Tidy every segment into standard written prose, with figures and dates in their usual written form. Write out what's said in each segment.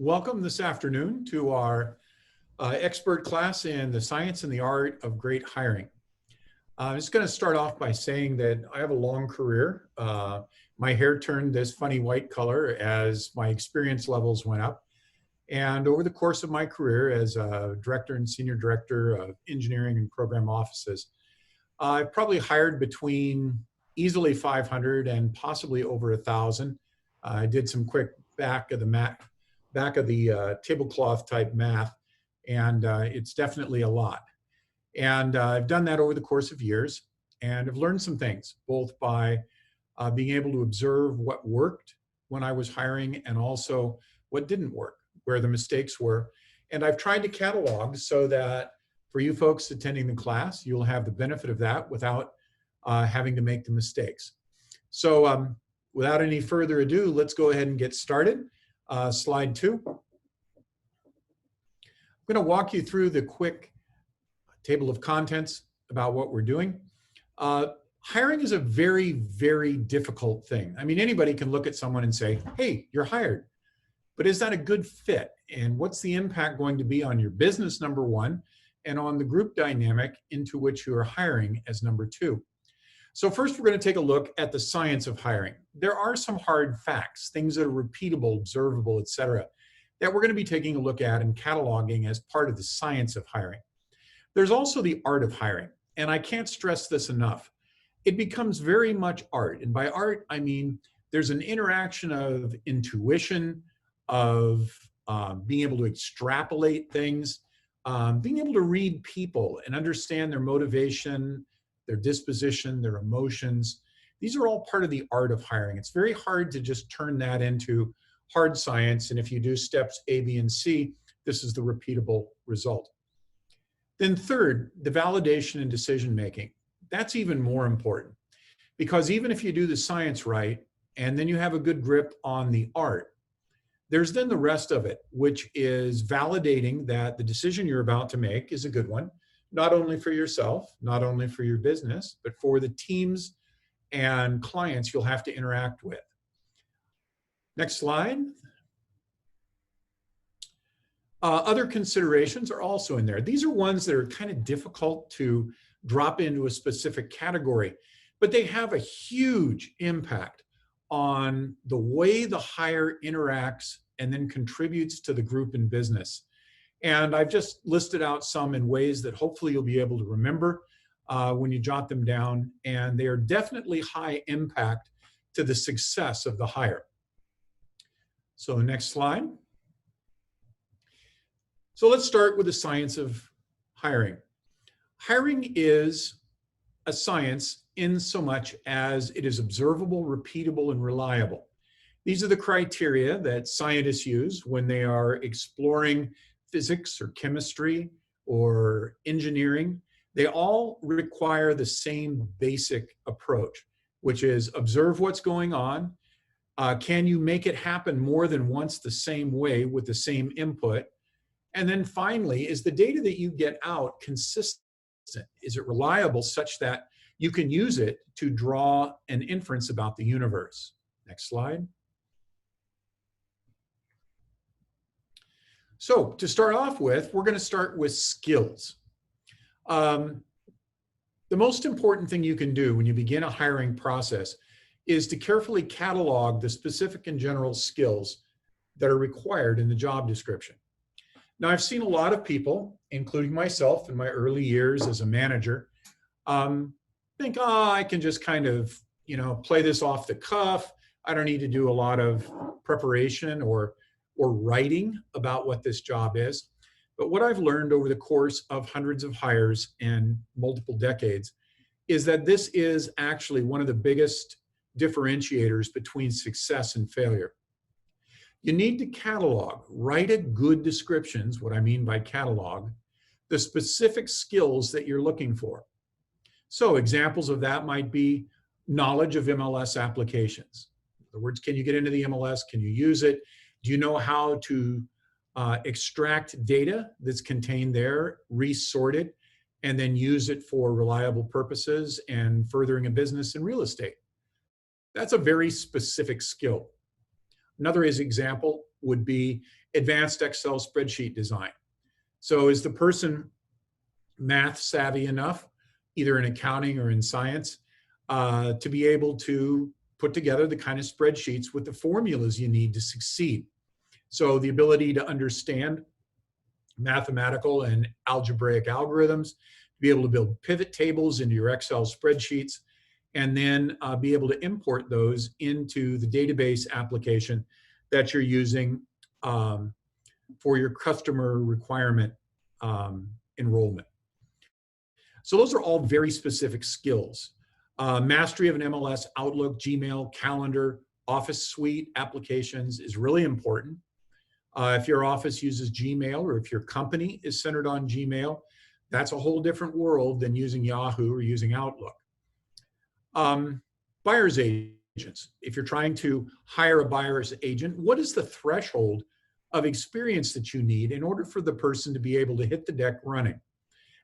Welcome this afternoon to our expert class in the science and the art of great hiring. I'm just going to start off by saying that I have a long career. My hair turned this funny white color as my experience levels went up. And over the course of my career as a director and senior director of engineering and program offices, I've probably hired between easily 500 and possibly over 1,000. I did some quick back of the tablecloth type math, and it's definitely a lot. And I've done that over the course of years, and I've learned some things, both by being able to observe what worked when I was hiring and also what didn't work, where the mistakes were. And I've tried to catalog so that for you folks attending the class, you'll have the benefit of that without having to make the mistakes. So without any further ado, let's go ahead and get started. Slide 2. I'm going to walk you through the quick table of contents about what we're doing. Hiring is a very, very difficult thing. I mean, anybody can look at someone and say, hey, you're hired. But is that a good fit? And what's the impact going to be on your business, number one, and on the group dynamic into which you are hiring as number two? So first, we're going to take a look at the science of hiring. There are some hard facts, things that are repeatable, observable, et cetera, that we're going to be taking a look at and cataloging as part of the science of hiring. There's also the art of hiring, and I can't stress this enough. It becomes very much art, and by art, I mean there's an interaction of intuition, of being able to extrapolate things, being able to read people and understand their motivation, their disposition, their emotions. These are all part of the art of hiring. It's very hard to just turn that into hard science. And if you do steps A, B, and C, this is the repeatable result. Then third, the validation and decision making. That's even more important because even if you do the science right, and then you have a good grip on the art, there's then the rest of it, which is validating that the decision you're about to make is a good one, not only for yourself, not only for your business, but for the teams and clients you'll have to interact with. Next slide. Other considerations are also in there. These are ones that are kind of difficult to drop into a specific category, but they have a huge impact on the way the hire interacts and then contributes to the group and business. And I've just listed out some in ways that hopefully you'll be able to remember when you jot them down. And they are definitely high impact to the success of the hire. So next slide. So let's start with the science of hiring. Hiring is a science in so much as it is observable, repeatable, and reliable. These are the criteria that scientists use when they are exploring physics or chemistry or engineering. They all require the same basic approach, which is observe what's going on. Can you make it happen more than once the same way with the same input? And then finally, is the data that you get out consistent? Is it reliable such that you can use it to draw an inference about the universe? Next slide. So to start off with, we're going to start with skills. The most important thing you can do when you begin a hiring process is to carefully catalog the specific and general skills that are required in the job description. Now, I've seen a lot of people, including myself in my early years as a manager, think, oh, I can just kind of, play this off the cuff. I don't need to do a lot of preparation or writing about what this job is. But what I've learned over the course of hundreds of hires and multiple decades is that this is actually one of the biggest differentiators between success and failure. You need to catalog, write a good descriptions, what I mean by catalog, the specific skills that you're looking for. So examples of that might be knowledge of MLS applications. In other words, can you get into the MLS? Can you use it? Do you know how to extract data that's contained there, resort it, and then use it for reliable purposes and furthering a business in real estate? That's a very specific skill. Another example would be advanced Excel spreadsheet design. So is the person math savvy enough, either in accounting or in science, to be able to put together the kind of spreadsheets with the formulas you need to succeed? So the ability to understand mathematical and algebraic algorithms, to be able to build pivot tables into your Excel spreadsheets, and then be able to import those into the database application that you're using for your customer requirement enrollment. So those are all very specific skills. Mastery of an MLS, Outlook, Gmail, Calendar, Office suite applications is really important. If your office uses Gmail, or if your company is centered on Gmail, that's a whole different world than using Yahoo or using Outlook. Buyer's agents. If you're trying to hire a buyer's agent, what is the threshold of experience that you need in order for the person to be able to hit the deck running?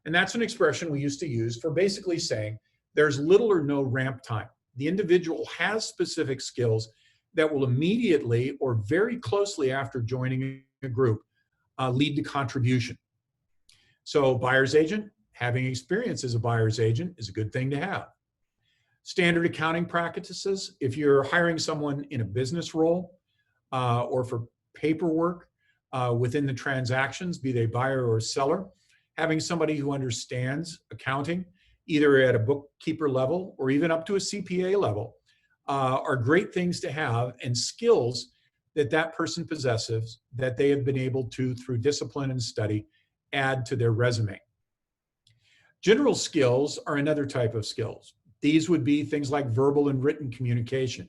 And that's an expression we used to use for basically saying there's little or no ramp time. The individual has specific skills that will immediately or very closely after joining a group lead to contribution. So buyer's agent, having experience as a buyer's agent is a good thing to have. Standard accounting practices, if you're hiring someone in a business role or for paperwork within the transactions, be they buyer or seller, having somebody who understands accounting, either at a bookkeeper level or even up to a CPA level, are great things to have, and skills that that person possesses that they have been able to, through discipline and study, add to their resume. General skills are another type of skills. These would be things like verbal and written communication.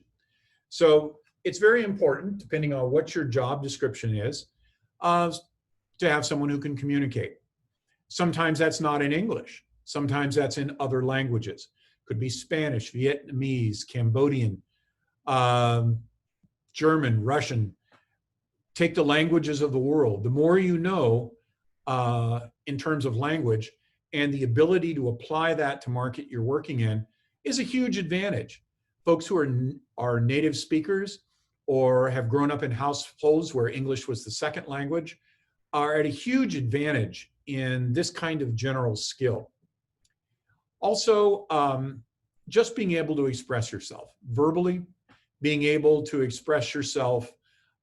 So it's very important, depending on what your job description is, to have someone who can communicate. Sometimes that's not in English. Sometimes that's in other languages. Could be Spanish, Vietnamese, Cambodian, German, Russian. Take the languages of the world. The more you know in terms of language, and the ability to apply that to market you're working in is a huge advantage. Folks who are native speakers or have grown up in households where English was the second language are at a huge advantage in this kind of general skill. Also, just being able to express yourself verbally, being able to express yourself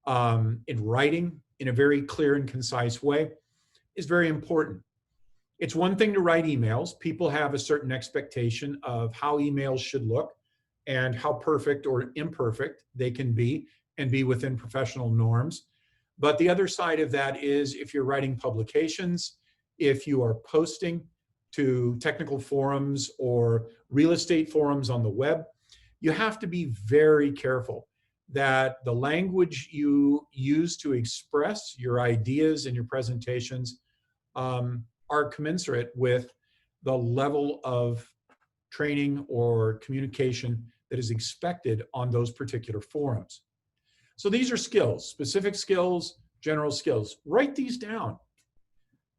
in writing in a very clear and concise way is very important. It's one thing to write emails. People have a certain expectation of how emails should look and how perfect or imperfect they can be and be within professional norms. But the other side of that is if you're writing publications, if you are posting to technical forums or real estate forums on the web, you have to be very careful that the language you use to express your ideas and your presentations are commensurate with the level of training or communication that is expected on those particular forums. So these are skills, specific skills, general skills. Write these down.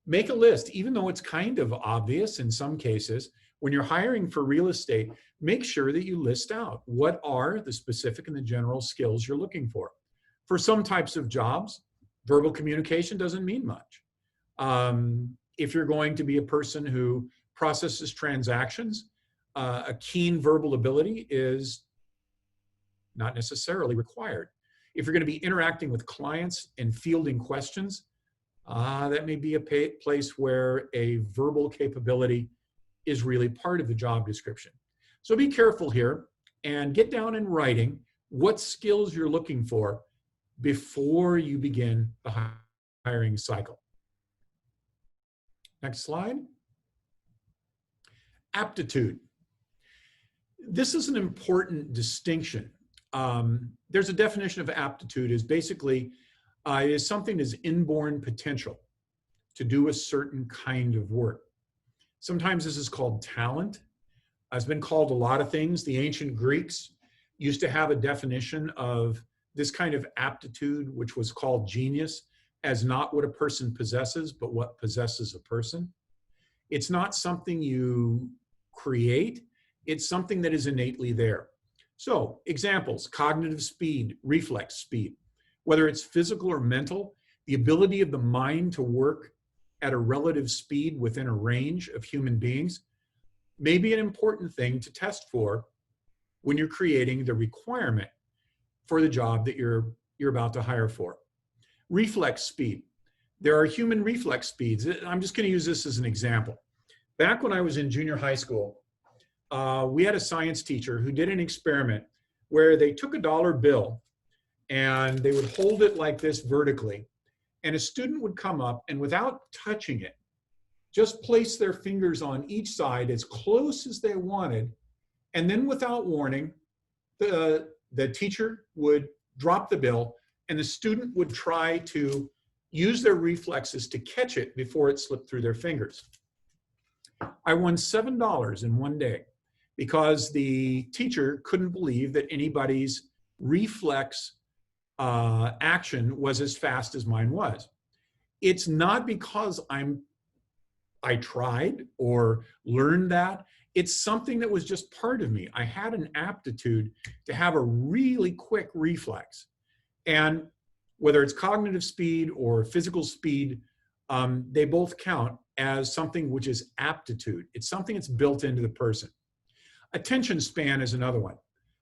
Make a list, even though it's kind of obvious in some cases. When you're hiring for real estate, make sure that you list out what are the specific and the general skills you're looking for. For some types of jobs, verbal communication doesn't mean much. If you're going to be a person who processes transactions, a keen verbal ability is not necessarily required. If you're going to be interacting with clients and fielding questions, that may be a place where a verbal capability is really part of the job description. So be careful here and get down in writing what skills you're looking for before you begin the hiring cycle. Next slide. Aptitude. This is an important distinction. There's a definition of aptitude is basically is something that's inborn potential to do a certain kind of work. Sometimes this is called talent. It's been called a lot of things. The ancient Greeks used to have a definition of this kind of aptitude, which was called genius, as not what a person possesses, but what possesses a person. It's not something you create. It's something that is innately there. So examples: cognitive speed, reflex speed. whether it's physical or mental, the ability of the mind to work at a relative speed within a range of human beings may be an important thing to test for when you're creating the requirement for the job that you're about to hire for. Reflex speed. There are human reflex speeds. I'm just going to use this as an example. Back when I was in junior high school, we had a science teacher who did an experiment where they took a dollar bill and they would hold it like this vertically, and a student would come up and without touching it, just place their fingers on each side as close as they wanted, and then without warning, the teacher would drop the bill and the student would try to use their reflexes to catch it before it slipped through their fingers. I won $7 in one day because the teacher couldn't believe that anybody's reflex action was as fast as mine was. It's not because I tried or learned that. It's something that was just part of me. I had an aptitude to have a really quick reflex. And whether it's cognitive speed or physical speed, they both count as something which is aptitude. It's something that's built into the person. Attention span is another one.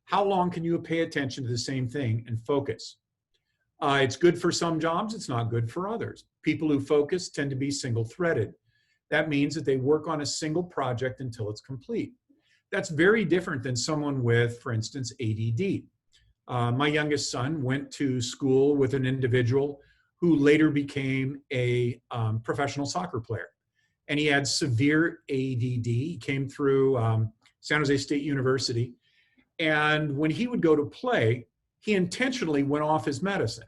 How long can you pay attention to the same thing and focus? It's good for some jobs, it's not good for others. People who focus tend to be single-threaded. That means that they work on a single project until it's complete. That's very different than someone with, for instance, ADD. My youngest son went to school with an individual who later became a professional soccer player. And he had severe ADD. He came through San Jose State University. And when he would go to play, he intentionally went off his medicine.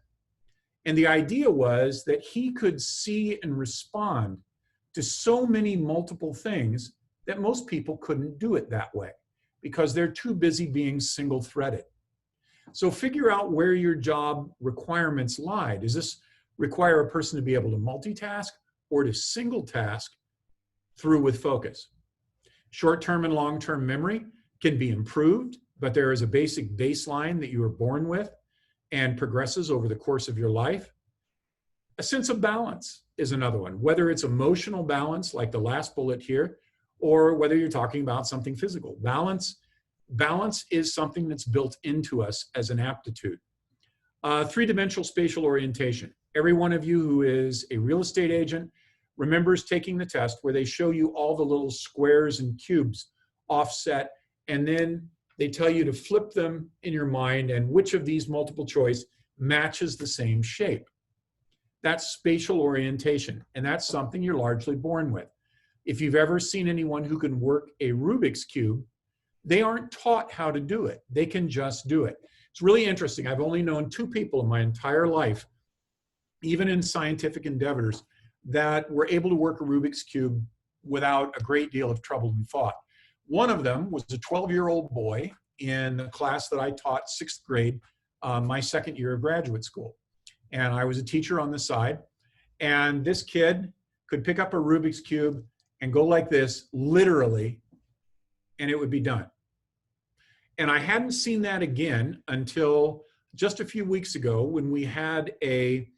And the idea was that he could see and respond to so many multiple things that most people couldn't do it that way because they're too busy being single-threaded. So figure out where your job requirements lie. Does this require a person to be able to multitask or to single task through with focus? Short-term and long-term memory can be improved, but there is a basic baseline that you are born with and progresses over the course of your life. A sense of balance is another one, whether it's emotional balance like the last bullet here, or whether you're talking about something physical. Balance is something that's built into us as an aptitude. Three-dimensional spatial orientation. Every one of you who is a real estate agent remembers taking the test where they show you all the little squares and cubes offset, and then they tell you to flip them in your mind and which of these multiple choice matches the same shape. That's spatial orientation, and that's something you're largely born with. If you've ever seen anyone who can work a Rubik's Cube, they aren't taught how to do it. They can just do it. It's really interesting. I've only known two people in my entire life, even in scientific endeavors, that were able to work a Rubik's Cube without a great deal of trouble and thought. One of them was a 12-year-old boy in the class that I taught, 6th grade, my second year of graduate school. And I was a teacher on the side. And this kid could pick up a Rubik's Cube and go like this, literally, and it would be done. And I hadn't seen that again until just a few weeks ago when we had a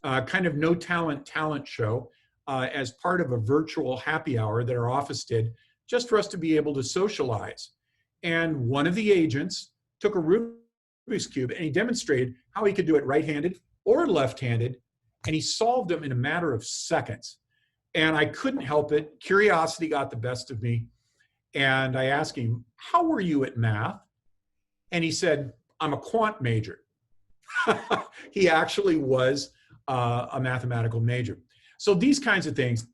kind of no talent show as part of a virtual happy hour that our office did, just for us to be able to socialize. And one of the agents took a Rubik's Cube and he demonstrated how he could do it right-handed or left-handed, and he solved them in a matter of seconds. And I couldn't help it. Curiosity got the best of me. And I asked him, how were you at math? And he said, I'm a quant major. He actually was a mathematical major. So these kinds of things,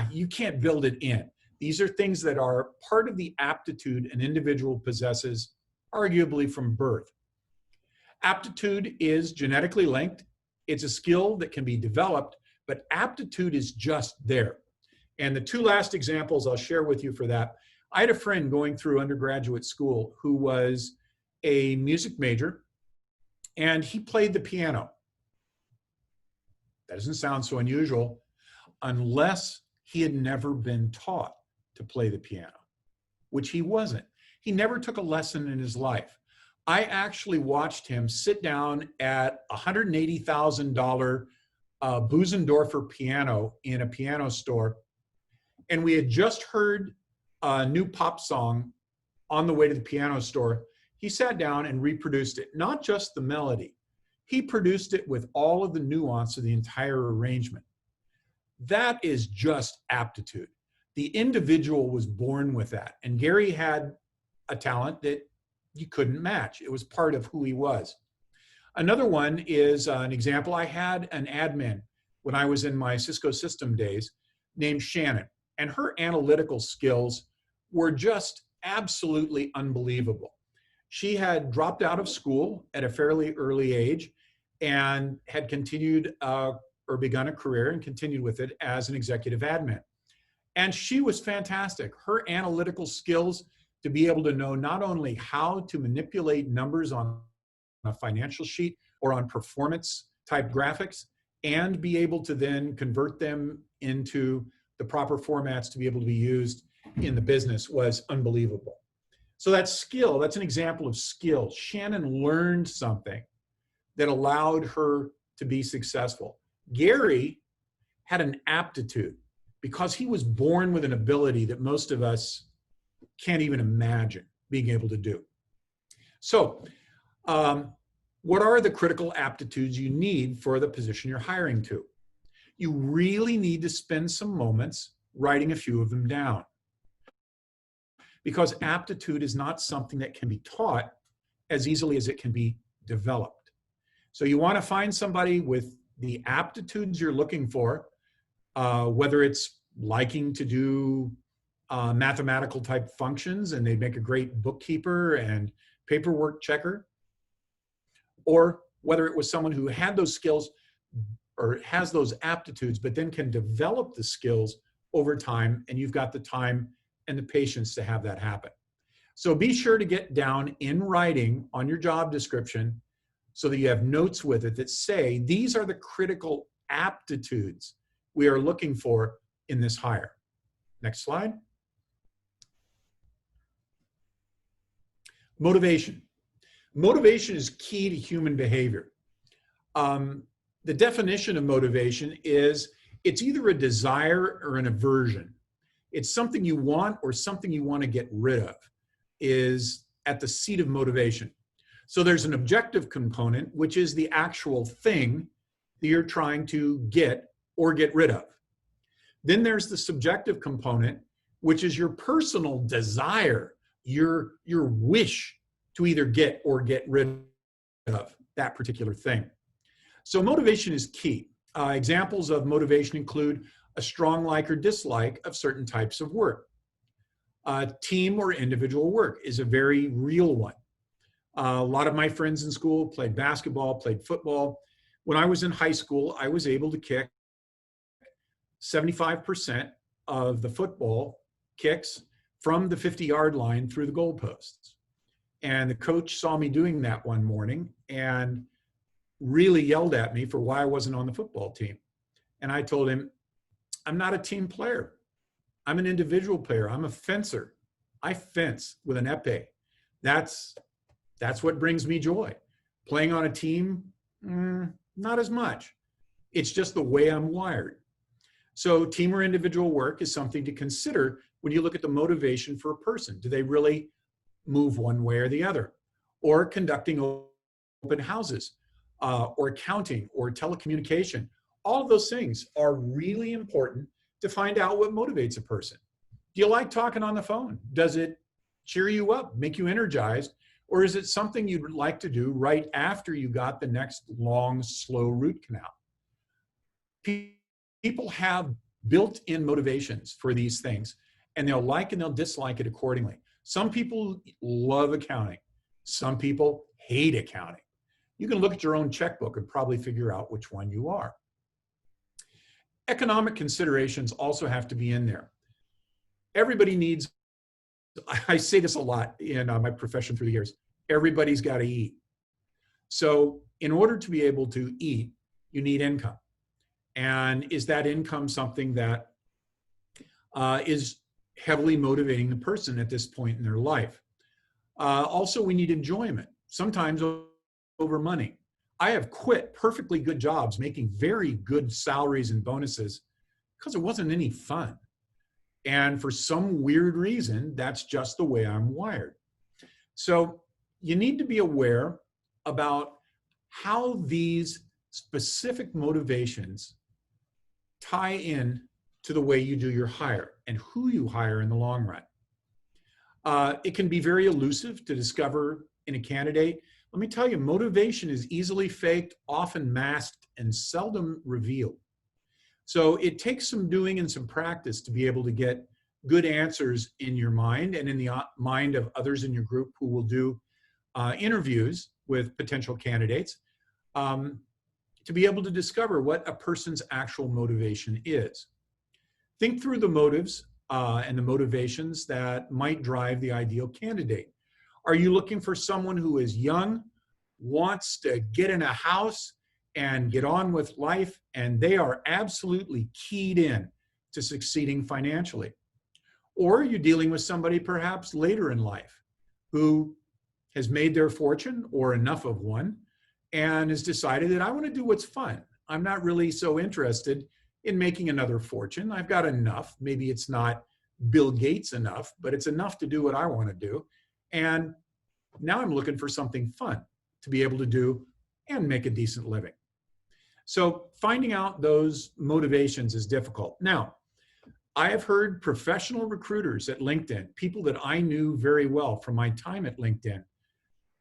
you can't build it in. These are things that are part of the aptitude an individual possesses, arguably from birth. Aptitude is genetically linked. It's a skill that can be developed, but aptitude is just there. And the two last examples I'll share with you for that. I had a friend going through undergraduate school who was a music major, and he played the piano. That doesn't sound so unusual unless he had never been taught to play the piano, which he wasn't. He never took a lesson in his life. I actually watched him sit down at $180,000 Buzendorfer piano in a piano store. And we had just heard a new pop song on the way to the piano store. He sat down and reproduced it, not just the melody. He produced it with all of the nuance of the entire arrangement. That is just aptitude. The individual was born with that. And Gary had a talent that you couldn't match. It was part of who he was. Another one is an example. I had an admin when I was in my Cisco system days named Shannon, and her analytical skills were just absolutely unbelievable. She had dropped out of school at a fairly early age and had continued or begun a career and continued with it as an executive admin. And she was fantastic. Her analytical skills to be able to know not only how to manipulate numbers on a financial sheet or on performance type graphics, and be able to then convert them into the proper formats to be able to be used in the business was unbelievable. So that skill, that's an example of skill. Shannon learned something that allowed her to be successful. Gary had an aptitude because he was born with an ability that most of us can't even imagine being able to do. So what are the critical aptitudes you need for the position you're hiring to? You really need to spend some moments writing a few of them down, because aptitude is not something that can be taught as easily as it can be developed. So you want to find somebody with the aptitudes you're looking for, whether it's liking to do mathematical type functions and they make a great bookkeeper and paperwork checker, or whether it was someone who had those skills or has those aptitudes, but then can develop the skills over time, and you've got the time and the patience to have that happen. So be sure to get down in writing on your job description so that you have notes with it that say, these are the critical aptitudes we are looking for in this hire. Next slide. Motivation. Motivation is key to human behavior. The definition of motivation is it's either a desire or an aversion. It's something you want or something you want to get rid of is at the seat of motivation. So there's an objective component, which is the actual thing that you're trying to get or get rid of. Then there's the subjective component, which is your personal desire, your wish to either get or get rid of that particular thing. So motivation is key. Examples of motivation include a strong like or dislike of certain types of work. Team or individual work is a very real one. A lot of my friends in school played basketball, played football. When I was in high school, I was able to kick 75% of the football kicks from the 50-yard line through the goalposts. And the coach saw me doing that one morning and really yelled at me for why I wasn't on the football team. And I told him, I'm not a team player. I'm an individual player. I'm a fencer. I fence with an épée. That's what brings me joy. Playing on a team, not as much. It's just the way I'm wired. So team or individual work is something to consider when you look at the motivation for a person. Do they really move one way or the other? Or conducting open houses, or accounting, or telecommunication. All of those things are really important to find out what motivates a person. Do you like talking on the phone? Does it cheer you up, make you energized? Or is it something you'd like to do right after you got the next long, slow root canal? People have built-in motivations for these things, and they'll like and they'll dislike it accordingly. Some people love accounting. Some people hate accounting. You can look at your own checkbook and probably figure out which one you are. Economic considerations also have to be in there. Everybody needs, I say this a lot in my profession through the years, everybody's got to eat. So in order to be able to eat, you need income. And is that income something that is heavily motivating the person at this point in their life? Also, we need enjoyment. sometimes over money. I have quit perfectly good jobs making very good salaries and bonuses because it wasn't any fun. And for some weird reason, that's just the way I'm wired. So you need to be aware about how these specific motivations tie in to the way you do your hire and who you hire in the long run. It can be very elusive to discover in a candidate. Let me tell you, motivation is easily faked, often masked, and seldom revealed. So it takes some doing and some practice to be able to get good answers in your mind and in the mind of others in your group who will do interviews with potential candidates, to be able to discover what a person's actual motivation is. Think through the motives and the motivations that might drive the ideal candidate. Are you looking for someone who is young, wants to get in a house and get on with life, and they are absolutely keyed in to succeeding financially? Or you're dealing with somebody perhaps later in life who has made their fortune or enough of one and has decided that I want to do what's fun. I'm not really so interested in making another fortune. I've got enough. Maybe it's not Bill Gates enough, but it's enough to do what I want to do. And now I'm looking for something fun to be able to do and make a decent living. So finding out those motivations is difficult. Now, I have heard professional recruiters at LinkedIn, people that I knew very well from my time at LinkedIn,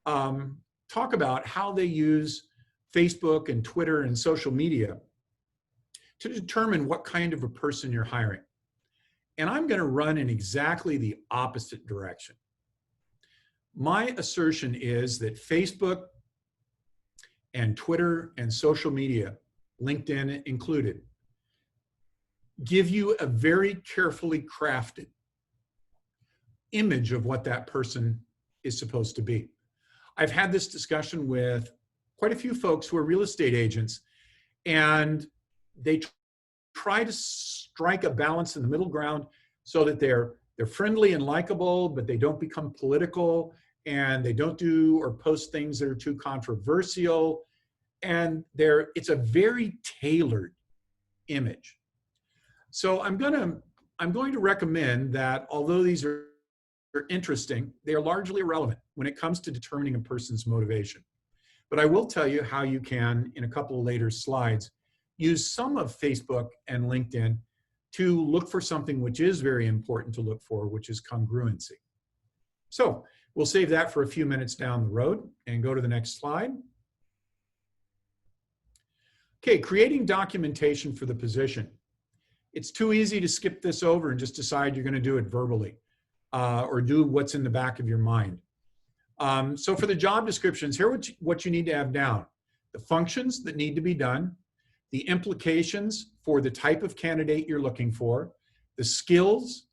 talk about how they use Facebook and Twitter and social media to determine what kind of a person you're hiring. And I'm going to run in exactly the opposite direction. My assertion is that Facebook and Twitter and social media, LinkedIn included, give you a very carefully crafted image of what that person is supposed to be. I've had this discussion with quite a few folks who are real estate agents, and they try to strike a balance in the middle ground so that they're friendly and likable, but they don't become political, and they don't do or post things that are too controversial. And it's a very tailored image. So I'm going to recommend that although these are interesting, they are largely irrelevant when it comes to determining a person's motivation. But I will tell you how you can, in a couple of later slides, use some of Facebook and LinkedIn to look for something which is very important to look for, which is congruency. So we'll save that for a few minutes down the road and go to the next slide. Okay, creating documentation for the position. It's too easy to skip this over and just decide you're going to do it verbally or do what's in the back of your mind. So for the job descriptions, here's what you need to have down: the functions that need to be done, the implications for the type of candidate you're looking for, the skills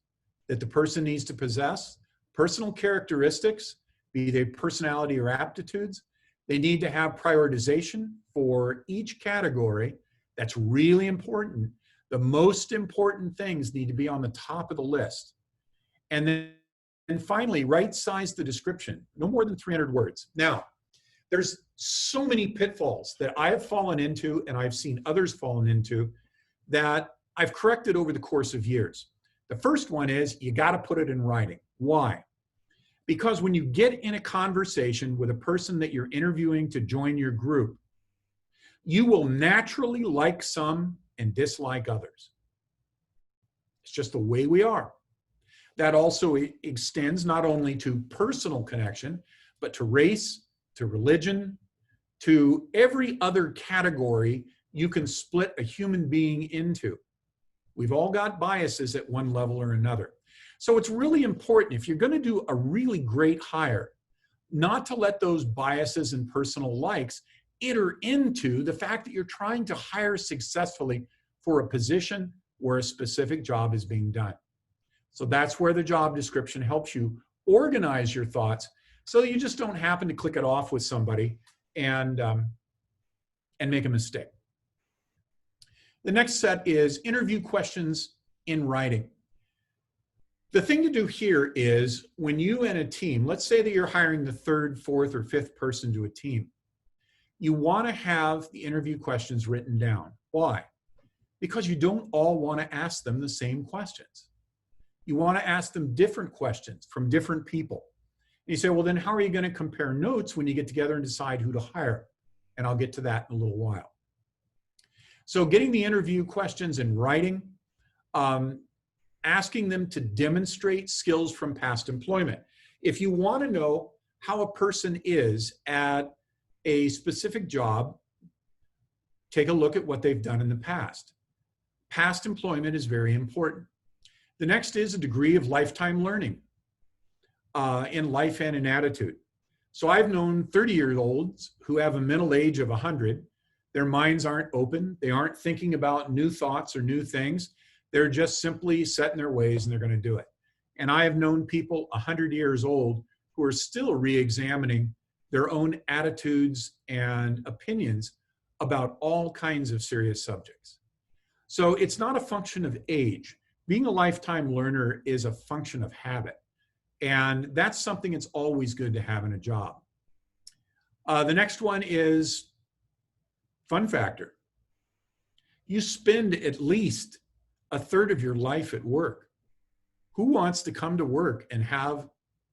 that the person needs to possess, personal characteristics, be they personality or aptitudes. They need to have prioritization for each category. That's really important. The most important things need to be on the top of the list. And then finally, right-size the description, no more than 300 words. Now, there's so many pitfalls that I have fallen into and I've seen others fallen into that I've corrected over the course of years. The first one is you got to put it in writing. Why? Because when you get in a conversation with a person that you're interviewing to join your group, you will naturally like some and dislike others. It's just the way we are. That also extends not only to personal connection, but to race, to religion, to every other category you can split a human being into. We've all got biases at one level or another. So it's really important, if you're going to do a really great hire, not to let those biases and personal likes enter into the fact that you're trying to hire successfully for a position where a specific job is being done. So that's where the job description helps you organize your thoughts so that you just don't happen to click it off with somebody and make a mistake. The next set is interview questions in writing. The thing to do here is when you and a team, let's say that you're hiring the third, fourth, or fifth person to a team, you want to have the interview questions written down. Why? Because you don't all want to ask them the same questions. You want to ask them different questions from different people. And you say, well, then how are you going to compare notes when you get together and decide who to hire? And I'll get to that in a little while. So getting the interview questions in writing, asking them to demonstrate skills from past employment. If you want to know how a person is at a specific job, take a look at what they've done in the past. Past employment is very important. The next is a degree of lifetime learning in life and in attitude. So I've known 30-year-olds who have a mental age of 100. Their minds aren't open. They aren't thinking about new thoughts or new things. They're just simply set in their ways and they're going to do it. And I have known people 100 years old who are still re-examining their own attitudes and opinions about all kinds of serious subjects. So it's not a function of age. Being a lifetime learner is a function of habit. And that's something that's always good to have in a job. The next one is fun factor. You spend at least a third of your life at work. Who wants to come to work and have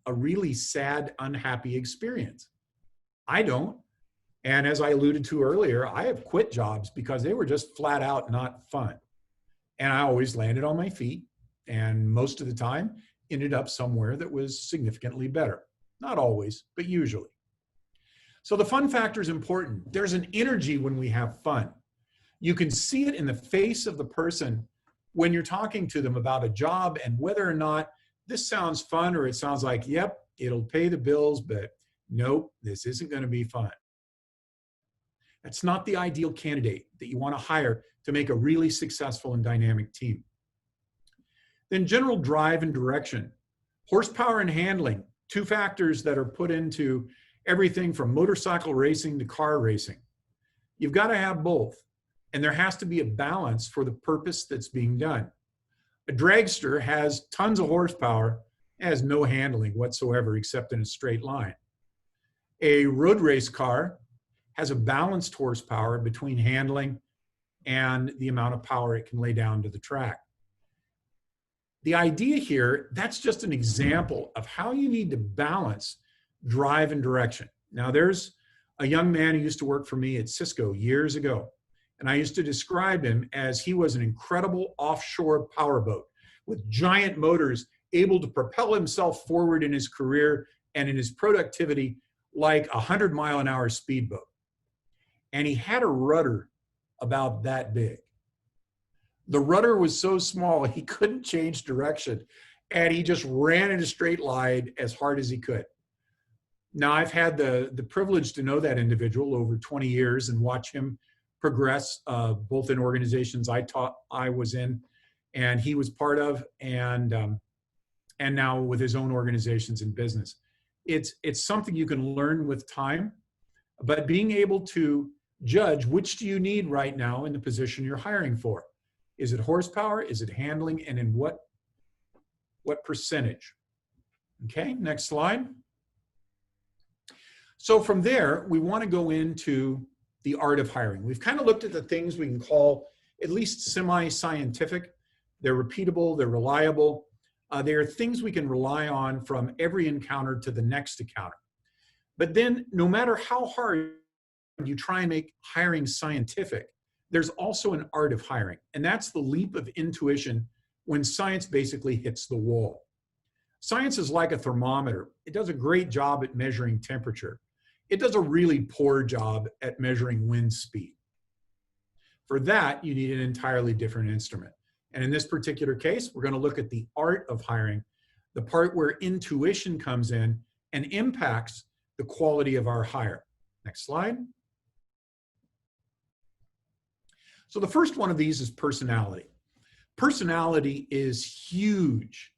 a really sad, unhappy experience? I don't. And as I alluded to earlier, I have quit jobs because they were just flat out not fun. And I always landed on my feet, and most of the time ended up somewhere that was significantly better. Not always, but usually. So the fun factor is important. There's an energy when we have fun. You can see it in the face of the person when you're talking to them about a job and whether or not this sounds fun or it sounds like, yep, it'll pay the bills, but nope, this isn't going to be fun. That's not the ideal candidate that you want to hire to make a really successful and dynamic team. Then general drive and direction. Horsepower and handling, two factors that are put into everything from motorcycle racing to car racing. You've got to have both. And there has to be a balance for the purpose that's being done. A dragster has tons of horsepower, has no handling whatsoever except in a straight line. A road race car has a balanced horsepower between handling and the amount of power it can lay down to the track. The idea here, that's just an example of how you need to balance drive and direction. Now, there's a young man who used to work for me at Cisco years ago, and I used to describe him as he was an incredible offshore powerboat with giant motors able to propel himself forward in his career and in his productivity like a 100-mile-an-hour speedboat. And he had a rudder about that big. The rudder was so small, he couldn't change direction, and he just ran in a straight line as hard as he could. Now, I've had the privilege to know that individual over 20 years and watch him progress, both in organizations I was in and he was part of, and now with his own organizations and business. It's something you can learn with time, but being able to judge which do you need right now in the position you're hiring for. Is it horsepower? Is it handling? And in what percentage? Okay, next slide. So from there, we want to go into the art of hiring. We've kind of looked at the things we can call at least semi-scientific. They're repeatable, they're reliable. They are things we can rely on from every encounter to the next encounter. But then no matter how hard you try and make hiring scientific, there's also an art of hiring. And that's the leap of intuition when science basically hits the wall. Science is like a thermometer. It does a great job at measuring temperature. It does a really poor job at measuring wind speed. For that, you need an entirely different instrument. And in this particular case, we're going to look at the art of hiring, the part where intuition comes in and impacts the quality of our hire. Next slide. So the first one of these is personality. Personality is huge.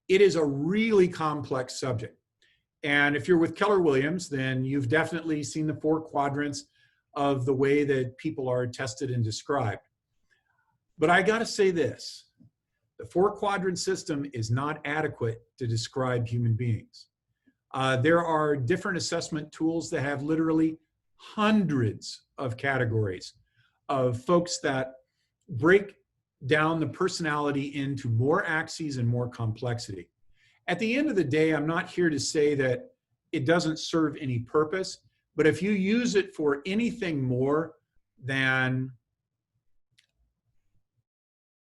It is a really complex subject. And if you're with Keller Williams, then you've definitely seen the 4 quadrants of the way that people are tested and described. But I got to say this, The 4-quadrant system is not adequate to describe human beings. There are different assessment tools that have literally hundreds of categories of folks that break down the personality into more axes and more complexity. At the end of the day, I'm not here to say that it doesn't serve any purpose, but if you use it for anything more than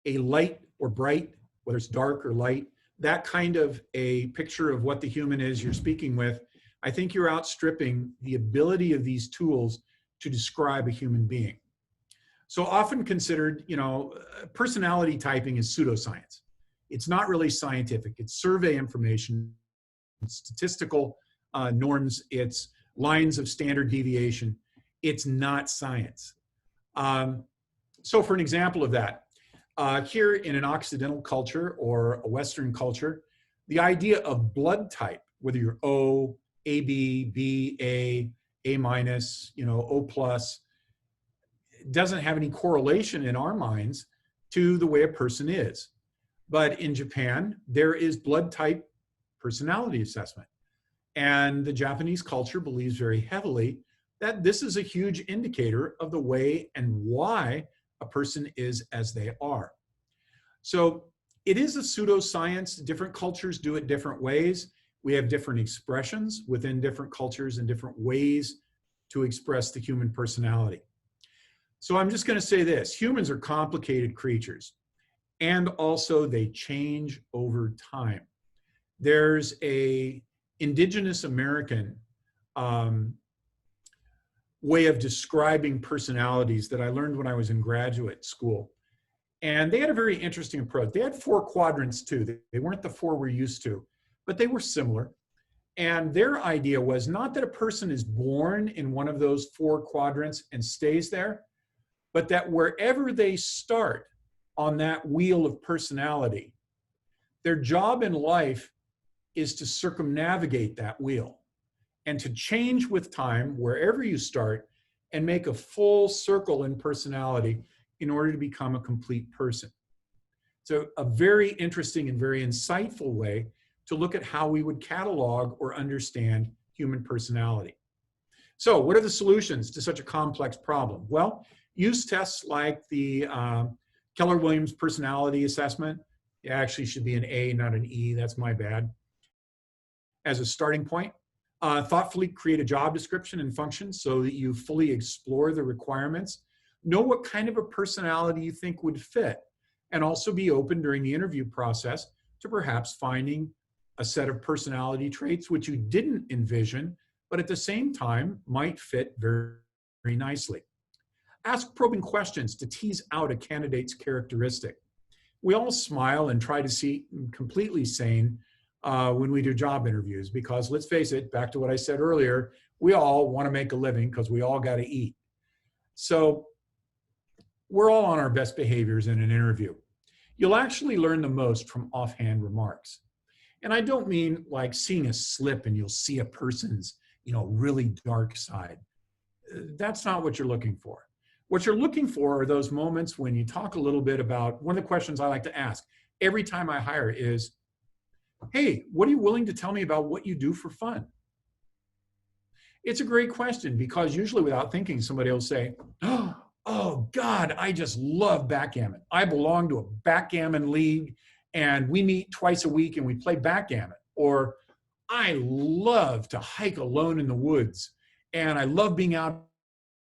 a light or bright, whether it's dark or light, that kind of a picture of what the human is you're speaking with, I think you're outstripping the ability of these tools to describe a human being. So often considered, personality typing is pseudoscience. It's not really scientific. It's survey information, it's statistical norms, it's lines of standard deviation. It's not science. So for an example of that, here in an Occidental culture or a Western culture, the idea of blood type, whether you're O, AB, B, A minus, O plus, doesn't have any correlation in our minds to the way a person is. But in Japan, there is blood type personality assessment. And the Japanese culture believes very heavily that this is a huge indicator of the way and why a person is as they are. So it is a pseudoscience. Different cultures do it different ways. We have different expressions within different cultures and different ways to express the human personality. So I'm just going to say this: humans are complicated creatures, and also they change over time. There's a indigenous American way of describing personalities that I learned when I was in graduate school. And they had a very interesting approach. They had 4 quadrants too. They weren't the 4 we're used to, but they were similar. And their idea was not that a person is born in one of those 4 quadrants and stays there, but that wherever they start on that wheel of personality, their job in life is to circumnavigate that wheel and to change with time wherever you start and make a full circle in personality in order to become a complete person. So a very interesting and very insightful way to look at how we would catalog or understand human personality. So what are the solutions to such a complex problem? Well, use tests like the Keller-Williams personality assessment. It actually should be an A, not an E. That's my bad. As a starting point, thoughtfully create a job description and function so that you fully explore the requirements. Know what kind of a personality you think would fit, and also be open during the interview process to perhaps finding a set of personality traits which you didn't envision, but at the same time might fit very, very nicely. Ask probing questions to tease out a candidate's characteristic. We all smile and try to seem completely sane when we do job interviews, because let's face it, back to what I said earlier, we all want to make a living because we all got to eat. So we're all on our best behaviors in an interview. You'll actually learn the most from offhand remarks. And I don't mean like seeing a slip and you'll see a person's, really dark side. That's not what you're looking for. What you're looking for are those moments when you talk a little bit about, one of the questions I like to ask every time I hire is, hey, what are you willing to tell me about what you do for fun? It's a great question because usually without thinking, somebody will say, oh God, I just love backgammon. I belong to a backgammon league and we meet twice a week and we play backgammon. Or I love to hike alone in the woods and I love being out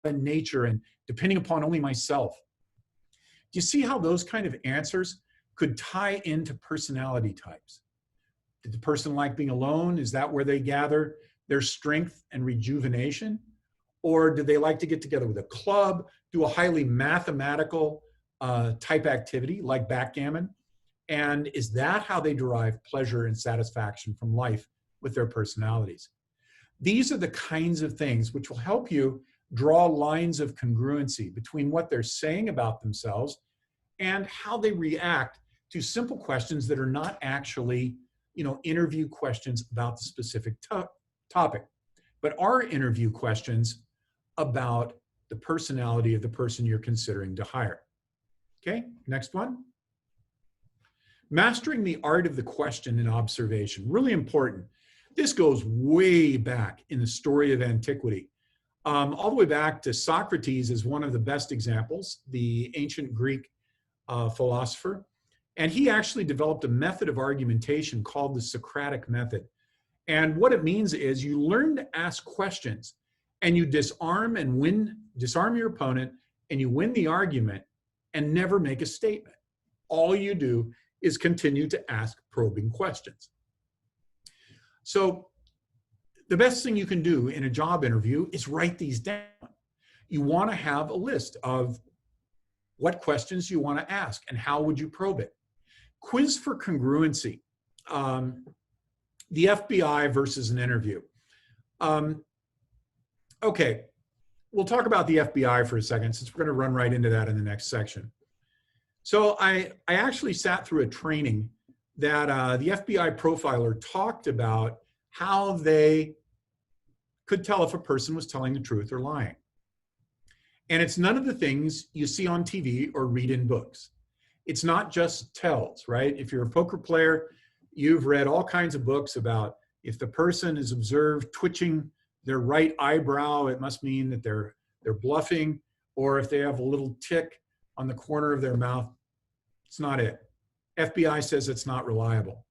in nature and depending upon only myself. Do you see how those kind of answers could tie into personality types? Did the person like being alone? Is that where they gather their strength and rejuvenation? Or do they like to get together with a club, do a highly mathematical type activity like backgammon? And is that how they derive pleasure and satisfaction from life with their personalities? These are the kinds of things which will help you draw lines of congruency between what they're saying about themselves and how they react to simple questions that are not actually, interview questions about the specific topic, but are interview questions about the personality of the person you're considering to hire. Okay, next one. Mastering the art of the question and observation, really important. This goes way back in the story of antiquity. All the way back to Socrates is one of the best examples, the ancient Greek philosopher. And he actually developed a method of argumentation called the Socratic method. And what it means is you learn to ask questions and you disarm your opponent, and you win the argument and never make a statement. All you do is continue to ask probing questions. So the best thing you can do in a job interview is write these down. You want to have a list of what questions you want to ask and how would you probe it. Quiz for congruency. The FBI versus an interview. Okay, we'll talk about the FBI for a second, since we're going to run right into that in the next section. So I actually sat through a training that the FBI profiler talked about how they could tell if a person was telling the truth or lying. And it's none of the things you see on TV or read in books. It's not just tells, right? If you're a poker player, you've read all kinds of books about if the person is observed twitching their right eyebrow, it must mean that they're bluffing, or if they have a little tick on the corner of their mouth, it's not it. FBI says it's not reliable.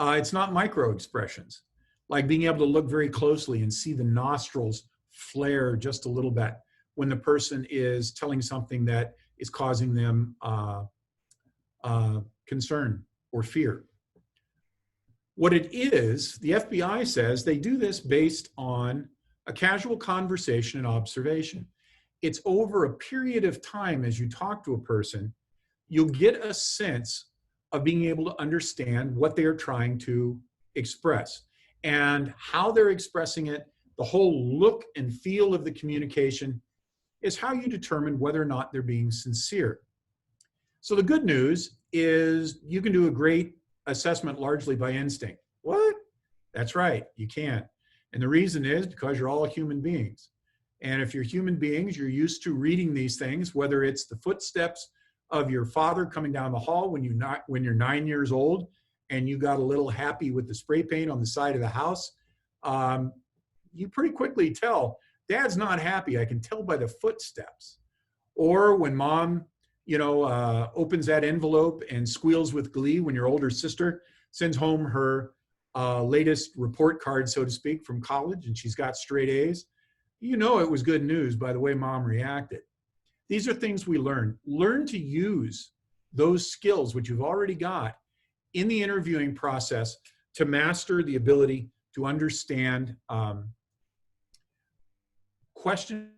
It's not micro expressions, like being able to look very closely and see the nostrils flare just a little bit when the person is telling something that is causing them concern or fear. What it is, the FBI says they do this based on a casual conversation and observation. It's over a period of time as you talk to a person, you'll get a sense of being able to understand what they are trying to express and how they're expressing it. The whole look and feel of the communication is how you determine whether or not they're being sincere. So the good news is you can do a great assessment largely by instinct. What? That's right, you can. And the reason is because you're all human beings. And if you're human beings, you're used to reading these things, whether it's the footsteps of your father coming down the hall when you're 9 years old and you got a little happy with the spray paint on the side of the house, you pretty quickly tell, Dad's not happy. I can tell by the footsteps. Or when Mom, opens that envelope and squeals with glee when your older sister sends home her latest report card, so to speak, from college, and she's got straight A's. You know it was good news by the way Mom reacted. These are things we learn. Learn to use those skills, which you've already got, in the interviewing process to master the ability to understand questioning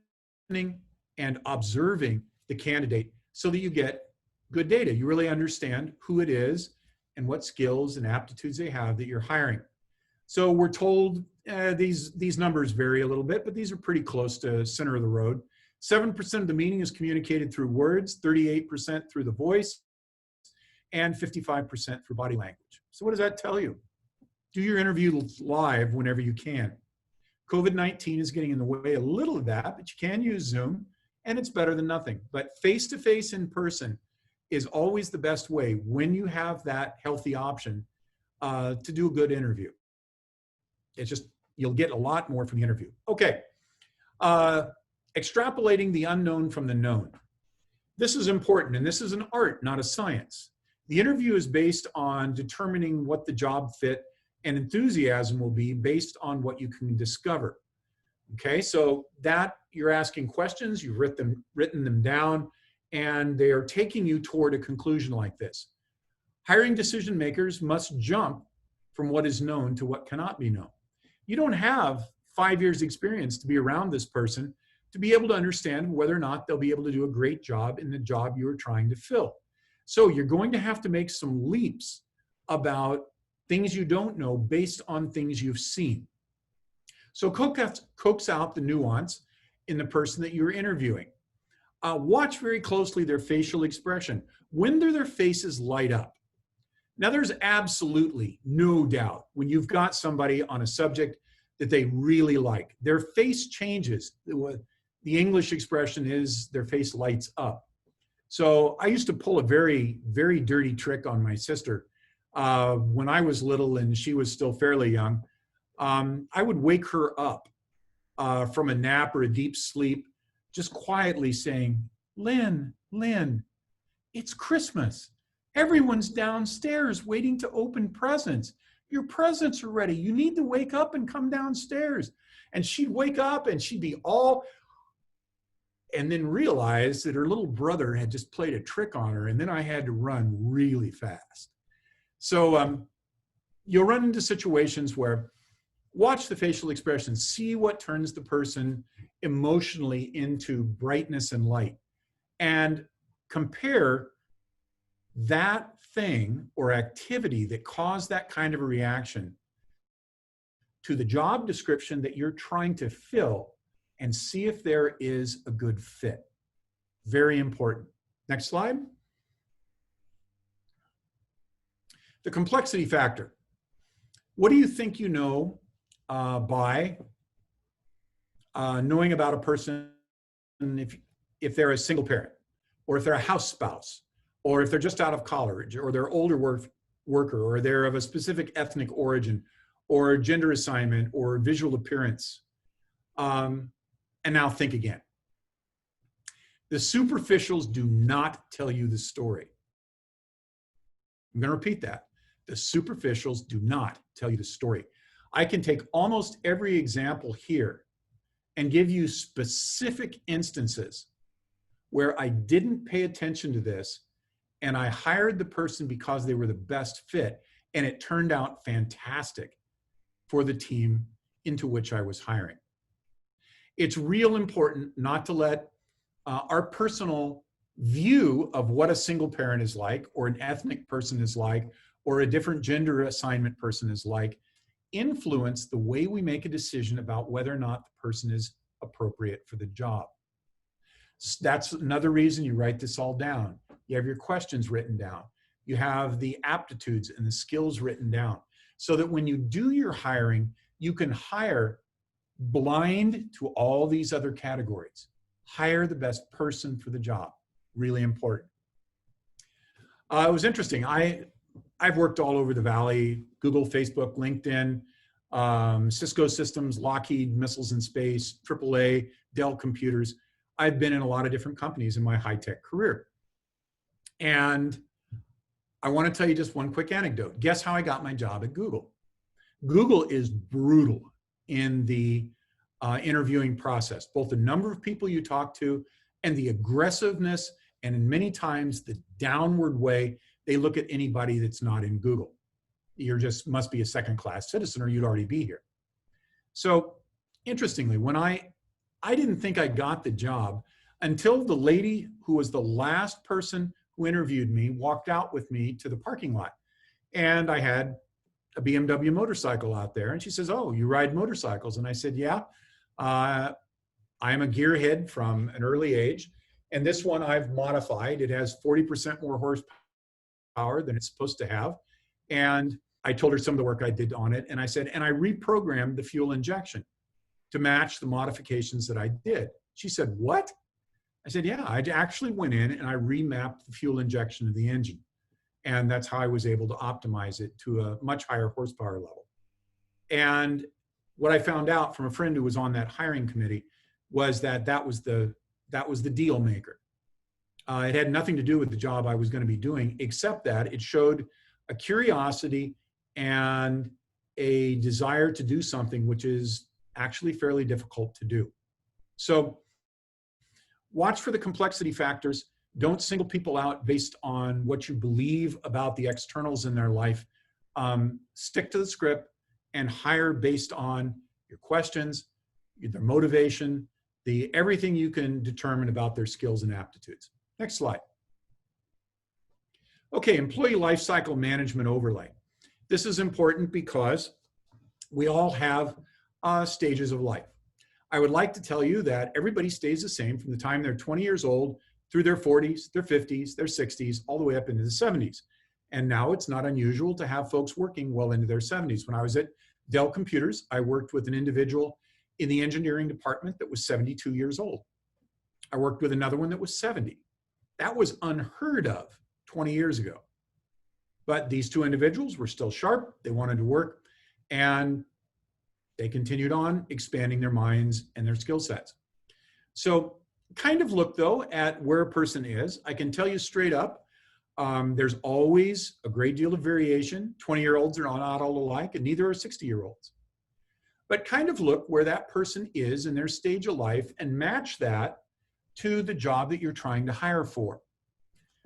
and observing the candidate so that you get good data. You really understand who it is and what skills and aptitudes they have that you're hiring. So we're told these numbers vary a little bit, but these are pretty close to center of the road. 7% of the meeting is communicated through words, 38% through the voice, and 55% through body language. So what does that tell you? Do your interview live whenever you can. COVID-19 is getting in the way a little of that, but you can use Zoom, and it's better than nothing. But face-to-face in person is always the best way when you have that healthy option to do a good interview. It's just, you'll get a lot more from the interview. Okay, extrapolating the unknown from the known. This is important, and this is an art, not a science. The interview is based on determining what the job fit and enthusiasm will be based on what you can discover. Okay, so that you're asking questions, you've written them down, and they are taking you toward a conclusion like this. Hiring decision makers must jump from what is known to what cannot be known. You don't have 5 years experience to be around this person to be able to understand whether or not they'll be able to do a great job in the job you are trying to fill. So you're going to have to make some leaps about things you don't know based on things you've seen. So coax out the nuance in the person that you're interviewing. Watch very closely their facial expression. When do their faces light up? Now, there's absolutely no doubt when you've got somebody on a subject that they really like, their face changes. The English expression is their face lights up. So I used to pull a very, very dirty trick on my sister when I was little and she was still fairly young. I would wake her up from a nap or a deep sleep, just quietly saying, Lynn, Lynn, it's Christmas. Everyone's downstairs waiting to open presents. Your presents are ready. You need to wake up and come downstairs. And she'd wake up and she'd be all, and then realize that her little brother had just played a trick on her. And then I had to run really fast. So you'll run into situations where watch the facial expressions, see what turns the person emotionally into brightness and light, and compare that thing or activity that caused that kind of a reaction to the job description that you're trying to fill and see if there is a good fit. Very important. Next slide. The complexity factor. What do you think you know by knowing about a person if they're a single parent, or if they're a house spouse, or if they're just out of college, or they're older worker, or they're of a specific ethnic origin, or gender assignment, or visual appearance? And now think again. The superficials do not tell you the story. I'm going to repeat that. The superficials do not tell you the story. I can take almost every example here and give you specific instances where I didn't pay attention to this and I hired the person because they were the best fit, and it turned out fantastic for the team into which I was hiring. It's real important not to let our personal view of what a single parent is like, or an ethnic person is like, or a different gender assignment person is like, influence the way we make a decision about whether or not the person is appropriate for the job. That's another reason you write this all down. You have your questions written down. You have the aptitudes and the skills written down, so that when you do your hiring, you can hire blind to all these other categories. Hire the best person for the job. Really important. It was interesting. I've worked all over the Valley: Google, Facebook, LinkedIn, Cisco Systems, Lockheed Missiles and Space, AAA, Dell Computers. I've been in a lot of different companies in my high-tech career. And I want to tell you just one quick anecdote. Guess how I got my job at Google? Google is brutal in the interviewing process, both the number of people you talk to and the aggressiveness, and in many times the downward way they look at anybody that's not in Google. You're just must be a second-class citizen or you'd already be here. So interestingly, when I didn't think I got the job until the lady who was the last person who interviewed me walked out with me to the parking lot. And I had a BMW motorcycle out there. And she says, "Oh, you ride motorcycles?" And I said, "Yeah, I am a gearhead from an early age. And this one I've modified. It has 40% more horsepower than it's supposed to have." And I told her some of the work I did on it. And I said, and I reprogrammed the fuel injection to match the modifications that I did. She said, "What?" I said, "Yeah, I actually went in and I remapped the fuel injection of the engine. And that's how I was able to optimize it to a much higher horsepower level." And what I found out from a friend who was on that hiring committee was that that was the deal maker. It had nothing to do with the job I was going to be doing, except that it showed a curiosity and a desire to do something which is actually fairly difficult to do. So watch for the complexity factors. Don't single people out based on what you believe about the externals in their life. Stick to the script and hire based on your questions, their motivation, everything you can determine about their skills and aptitudes. Next slide. Okay, employee lifecycle management overlay. This is important because we all have stages of life. I would like to tell you that everybody stays the same from the time they're 20 years old through their 40s, their 50s, their 60s, all the way up into the 70s. And now it's not unusual to have folks working well into their 70s. When I was at Dell Computers, I worked with an individual in the engineering department that was 72 years old. I worked with another one that was 70. That was unheard of 20 years ago. But these two individuals were still sharp. They wanted to work, and they continued on expanding their minds and their skill sets. So kind of look, though, at where a person is. I can tell you straight up, there's always a great deal of variation. 20-year-olds are not all alike, and neither are 60-year-olds. But kind of look where that person is in their stage of life and match that to the job that you're trying to hire for.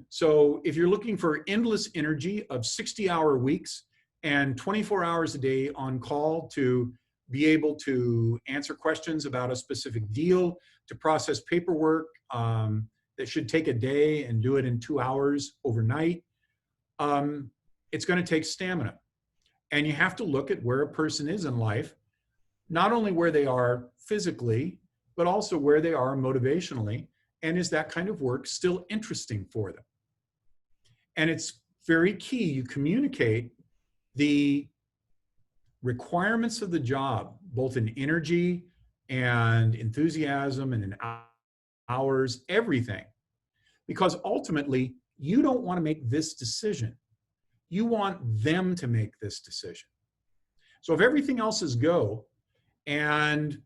So if you're looking for endless energy of 60-hour weeks and 24 hours a day on call to be able to answer questions about a specific deal, to process paperwork that should take a day and do it in 2 hours overnight, it's going to take stamina. And you have to look at where a person is in life, not only where they are physically, but also where they are motivationally. And is that kind of work still interesting for them? And it's very key you communicate the requirements of the job, both in energy and enthusiasm and in hours, everything. Because ultimately, you don't want to make this decision. You want them to make this decision. So if everything else is go, and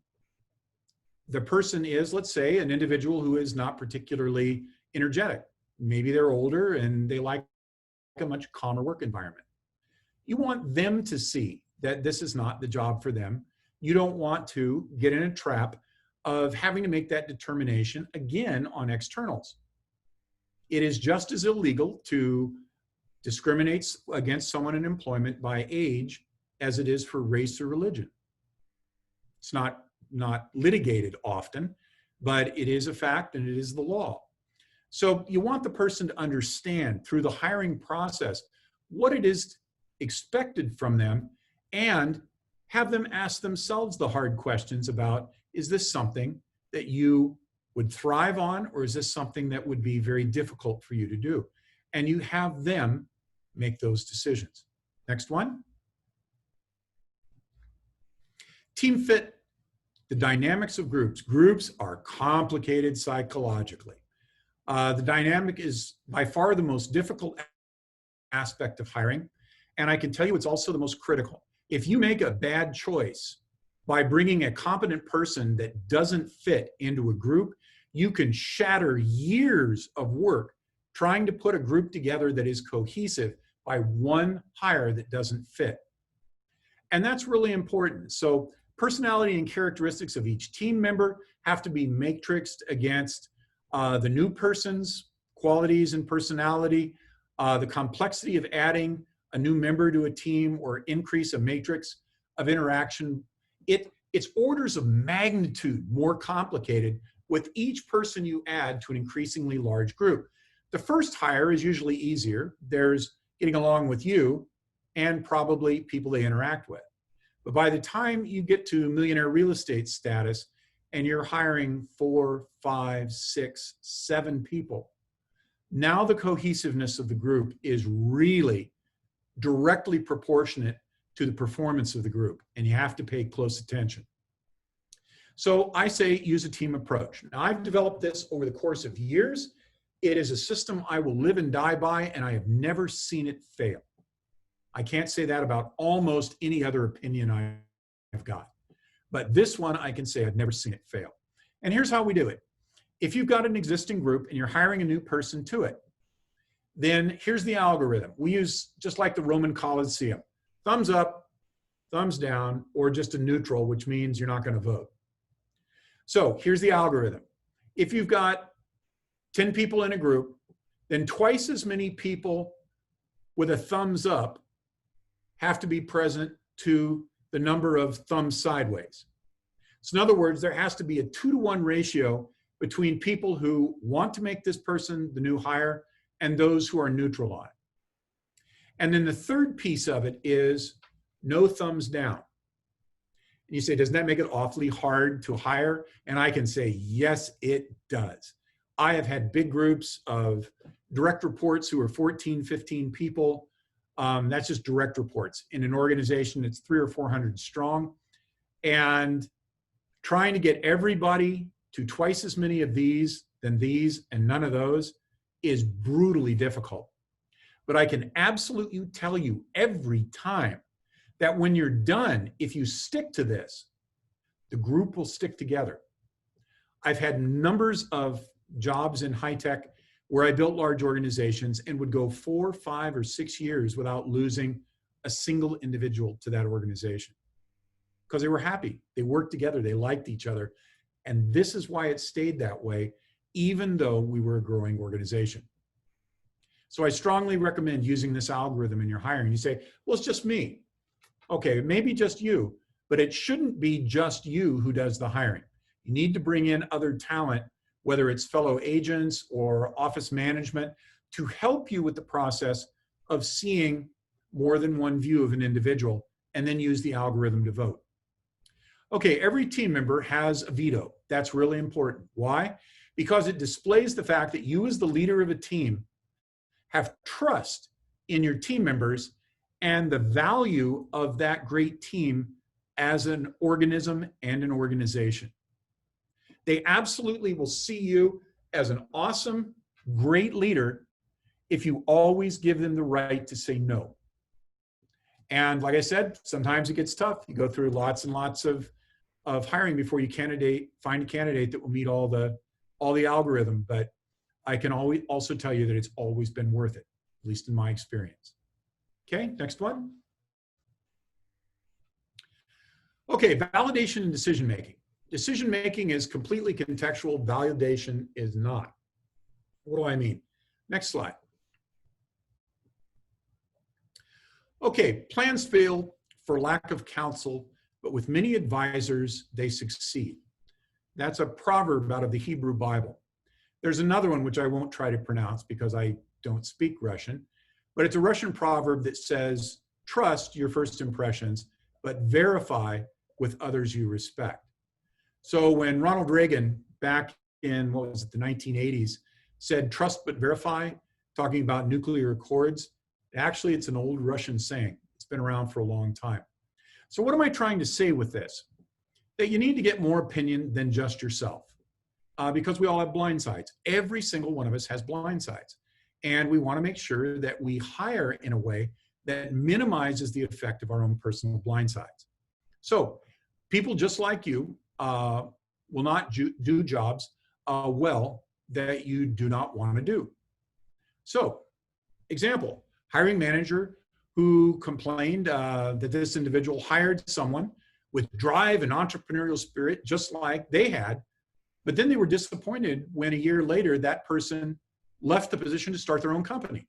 the person is, let's say, an individual who is not particularly energetic. Maybe they're older and they like a much calmer work environment. You want them to see that this is not the job for them. You don't want to get in a trap of having to make that determination again on externals. It is just as illegal to discriminate against someone in employment by age as it is for race or religion. It's not litigated often, but it is a fact and it is the law. So you want the person to understand through the hiring process what it is expected from them and have them ask themselves the hard questions about, is this something that you would thrive on, or is this something that would be very difficult for you to do? And you have them make those decisions. Next one. Team fit, the dynamics of groups. Groups are complicated psychologically. The dynamic is by far the most difficult aspect of hiring. And I can tell you it's also the most critical. If you make a bad choice by bringing a competent person that doesn't fit into a group, you can shatter years of work trying to put a group together that is cohesive by one hire that doesn't fit. And that's really important. So personality and characteristics of each team member have to be matrixed against the new person's qualities and personality, the complexity of adding a new member to a team or increase a matrix of interaction. It's orders of magnitude more complicated with each person you add to an increasingly large group. The first hire is usually easier. There's getting along with you and probably people they interact with. But by the time you get to millionaire real estate status and you're hiring 4, 5, 6, 7 people, now the cohesiveness of the group is really directly proportionate to the performance of the group, and you have to pay close attention. So I say use a team approach. Now, I've developed this over the course of years. It is a system I will live and die by, and I have never seen it fail. I can't say that about almost any other opinion I've got. But this one, I can say I've never seen it fail. And here's how we do it. If you've got an existing group and you're hiring a new person to it, then here's the algorithm. We use, just like the Roman Colosseum, thumbs up, thumbs down, or just a neutral, which means you're not going to vote. So here's the algorithm. If you've got 10 people in a group, then twice as many people with a thumbs up have to be present to the number of thumbs sideways. So in other words, there has to be a 2-to-1 ratio between people who want to make this person the new hire and those who are neutral on it. And then the third piece of it is no thumbs down. And you say, doesn't that make it awfully hard to hire? And I can say, yes, it does. I have had big groups of direct reports who are 14, 15 people. That's just direct reports in an organization that's 300 or 400 strong. And trying to get everybody to twice as many of these than these and none of those is brutally difficult. But I can absolutely tell you every time that when you're done, if you stick to this, the group will stick together. I've had numbers of jobs in high tech where I built large organizations and would go 4, 5, or 6 years without losing a single individual to that organization because they were happy. They worked together. They liked each other. And this is why it stayed that way, even though we were a growing organization. So I strongly recommend using this algorithm in your hiring. You say, well, it's just me. Okay, maybe just you, but it shouldn't be just you who does the hiring. You need to bring in other talent, whether it's fellow agents or office management, to help you with the process of seeing more than one view of an individual, and then use the algorithm to vote. Okay, every team member has a veto. That's really important. Why? Because it displays the fact that you, as the leader of a team, have trust in your team members and the value of that great team as an organism and an organization. They absolutely will see you as an awesome, great leader if you always give them the right to say no. And like I said, sometimes it gets tough. You go through lots and lots of hiring before you find a candidate that will meet all the algorithm. But I can always also tell you that it's always been worth it, at least in my experience. Okay, next one. Okay, validation and decision making. Decision making is completely contextual. Validation is not. What do I mean? Next slide. Okay, plans fail for lack of counsel, but with many advisors, they succeed. That's a proverb out of the Hebrew Bible. There's another one which I won't try to pronounce because I don't speak Russian, but it's a Russian proverb that says, trust your first impressions, but verify with others you respect. So when Ronald Reagan, back in, what was it, the 1980s, said trust but verify, talking about nuclear accords, actually it's an old Russian saying. It's been around for a long time. So what am I trying to say with this? That you need to get more opinion than just yourself, because we all have blind sides. Every single one of us has blind sides. And we want to make sure that we hire in a way that minimizes the effect of our own personal blind sides. So people just like you will not do jobs well that you do not want to do. So, example, hiring manager who complained that this individual hired someone with drive and entrepreneurial spirit just like they had, but then they were disappointed when a year later that person left the position to start their own company.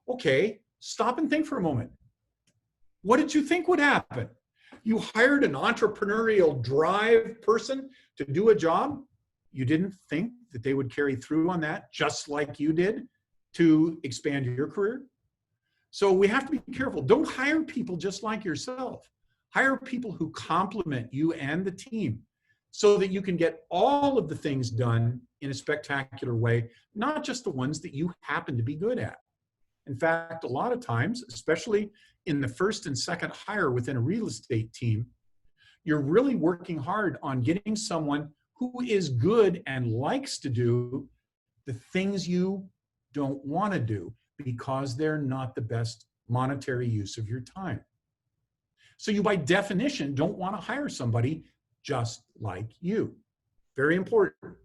Okay, stop and think for a moment. What did you think would happen? You hired an entrepreneurial drive person to do a job. You didn't think that they would carry through on that just like you did to expand your career? So we have to be careful. Don't hire people just like yourself. Hire people who complement you and the team so that you can get all of the things done in a spectacular way, not just the ones that you happen to be good at. In fact, a lot of times, especially in the first and second hire within a real estate team, you're really working hard on getting someone who is good and likes to do the things you don't want to do because they're not the best monetary use of your time. So you, by definition, don't want to hire somebody just like you. Very important.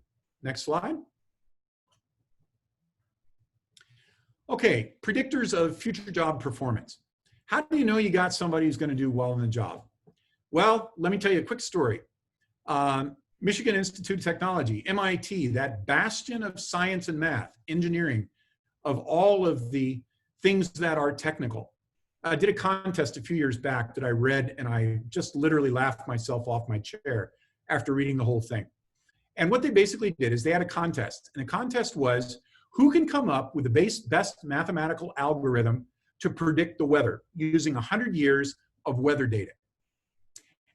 Next slide. Okay, predictors of future job performance. How do you know you got somebody who's going to do well in the job? Well, let me tell you a quick story. Michigan Institute of Technology, MIT, that bastion of science and math, engineering, of all of the things that are technical. I did a contest a few years back that I read, and I just literally laughed myself off my chair after reading the whole thing. And what they basically did is they had a contest, and the contest was who can come up with the best mathematical algorithm to predict the weather using 100 years of weather data.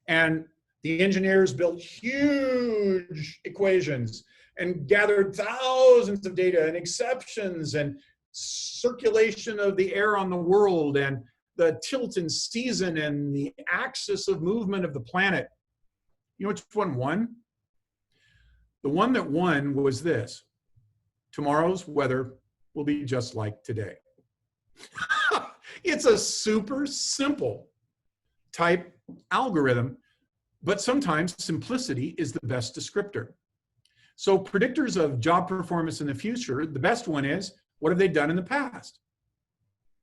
And the engineers built huge equations and gathered thousands of data and exceptions and circulation of the air on the world and the tilt in season and the axis of movement of the planet. You know which one won? The one that won was this: Tomorrow's weather will be just like today. It's a super simple type algorithm, but sometimes simplicity is the best descriptor. So predictors of job performance in the future, the best one is, what have they done in the past?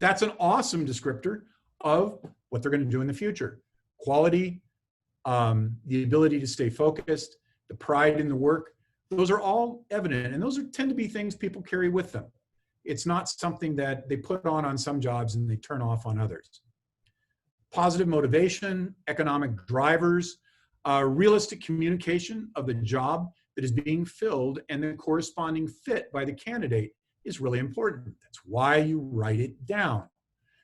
That's an awesome descriptor of what they're going to do in the future. Quality, the ability to stay focused, the pride in the work, those are all evident, and those tend to be things people carry with them. It's not something that they put on some jobs and they turn off on others. Positive motivation, economic drivers, realistic communication of the job that is being filled, and the corresponding fit by the candidate is really important. That's why you write it down,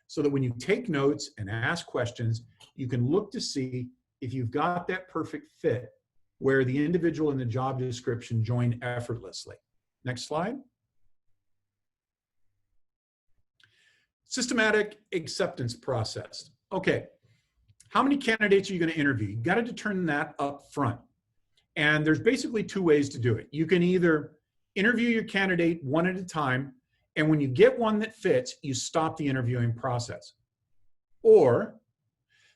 so that when you take notes and ask questions, you can look to see if you've got that perfect fit where the individual and the job description join effortlessly. Next slide. Systematic acceptance process. Okay, how many candidates are you going to interview? You got to determine that up front. And there's basically two ways to do it. You can either interview your candidate one at a time, and when you get one that fits, you stop the interviewing process. Or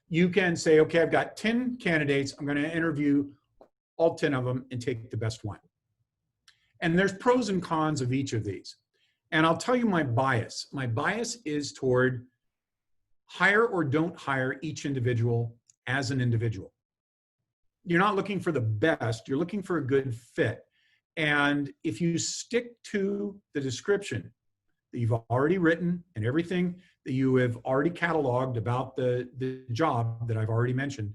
you can say, okay, I've got 10 candidates. I'm going to interview all 10 of them and take the best one. And there's pros and cons of each of these. And I'll tell you my bias. My bias is toward hire or don't hire each individual as an individual. You're not looking for the best, you're looking for a good fit. And if you stick to the description that you've already written and everything that you have already cataloged about the job that I've already mentioned,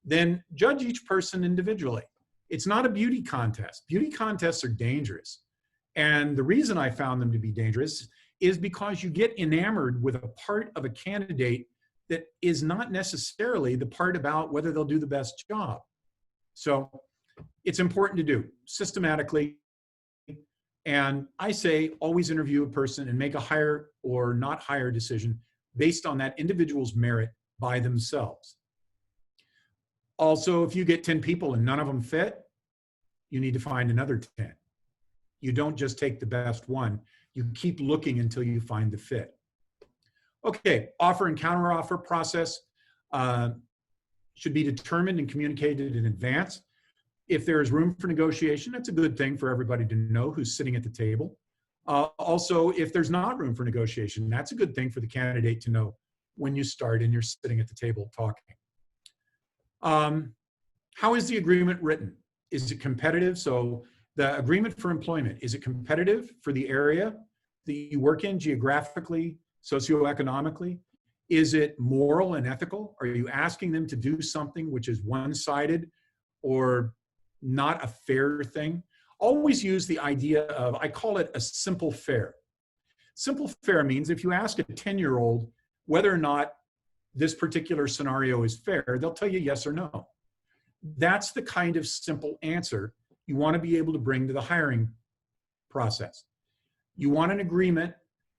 then judge each person individually. It's not a beauty contest. Beauty contests are dangerous. And the reason I found them to be dangerous is because you get enamored with a part of a candidate that is not necessarily the part about whether they'll do the best job. So it's important to do systematically. And I say always interview a person and make a hire or not hire decision based on that individual's merit by themselves. Also, if you get 10 people and none of them fit, you need to find another 10. You don't just take the best one. You keep looking until you find the fit. Okay, offer and counteroffer process should be determined and communicated in advance. If there is room for negotiation, that's a good thing for everybody to know who's sitting at the table. Also, if there's not room for negotiation, that's a good thing for the candidate to know when you start and you're sitting at the table talking. How is the agreement written? Is it competitive? So the agreement for employment, is it competitive for the area that you work in geographically, socioeconomically? Is it moral and ethical? Are you asking them to do something which is one-sided or not a fair thing? Always use the idea of, I call it a simple fair. Simple fair means if you ask a 10-year-old whether or not this particular scenario is fair, they'll tell you yes or no. That's the kind of simple answer you want to be able to bring to the hiring process. You want an agreement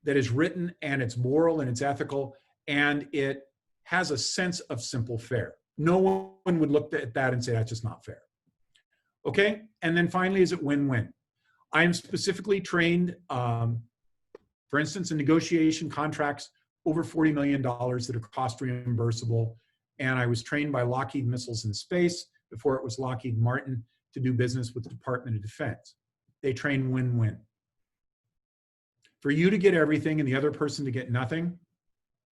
that is written and it's moral and it's ethical and it has a sense of simple fair. No one would look at that and say that's just not fair. Okay, and then finally, is it win-win? I am specifically trained, for instance, in negotiation contracts over $40 million that are cost reimbursable. And I was trained by Lockheed Missiles and Space, before it was Lockheed Martin, to do business with the Department of Defense. They train win-win. For you to get everything and the other person to get nothing,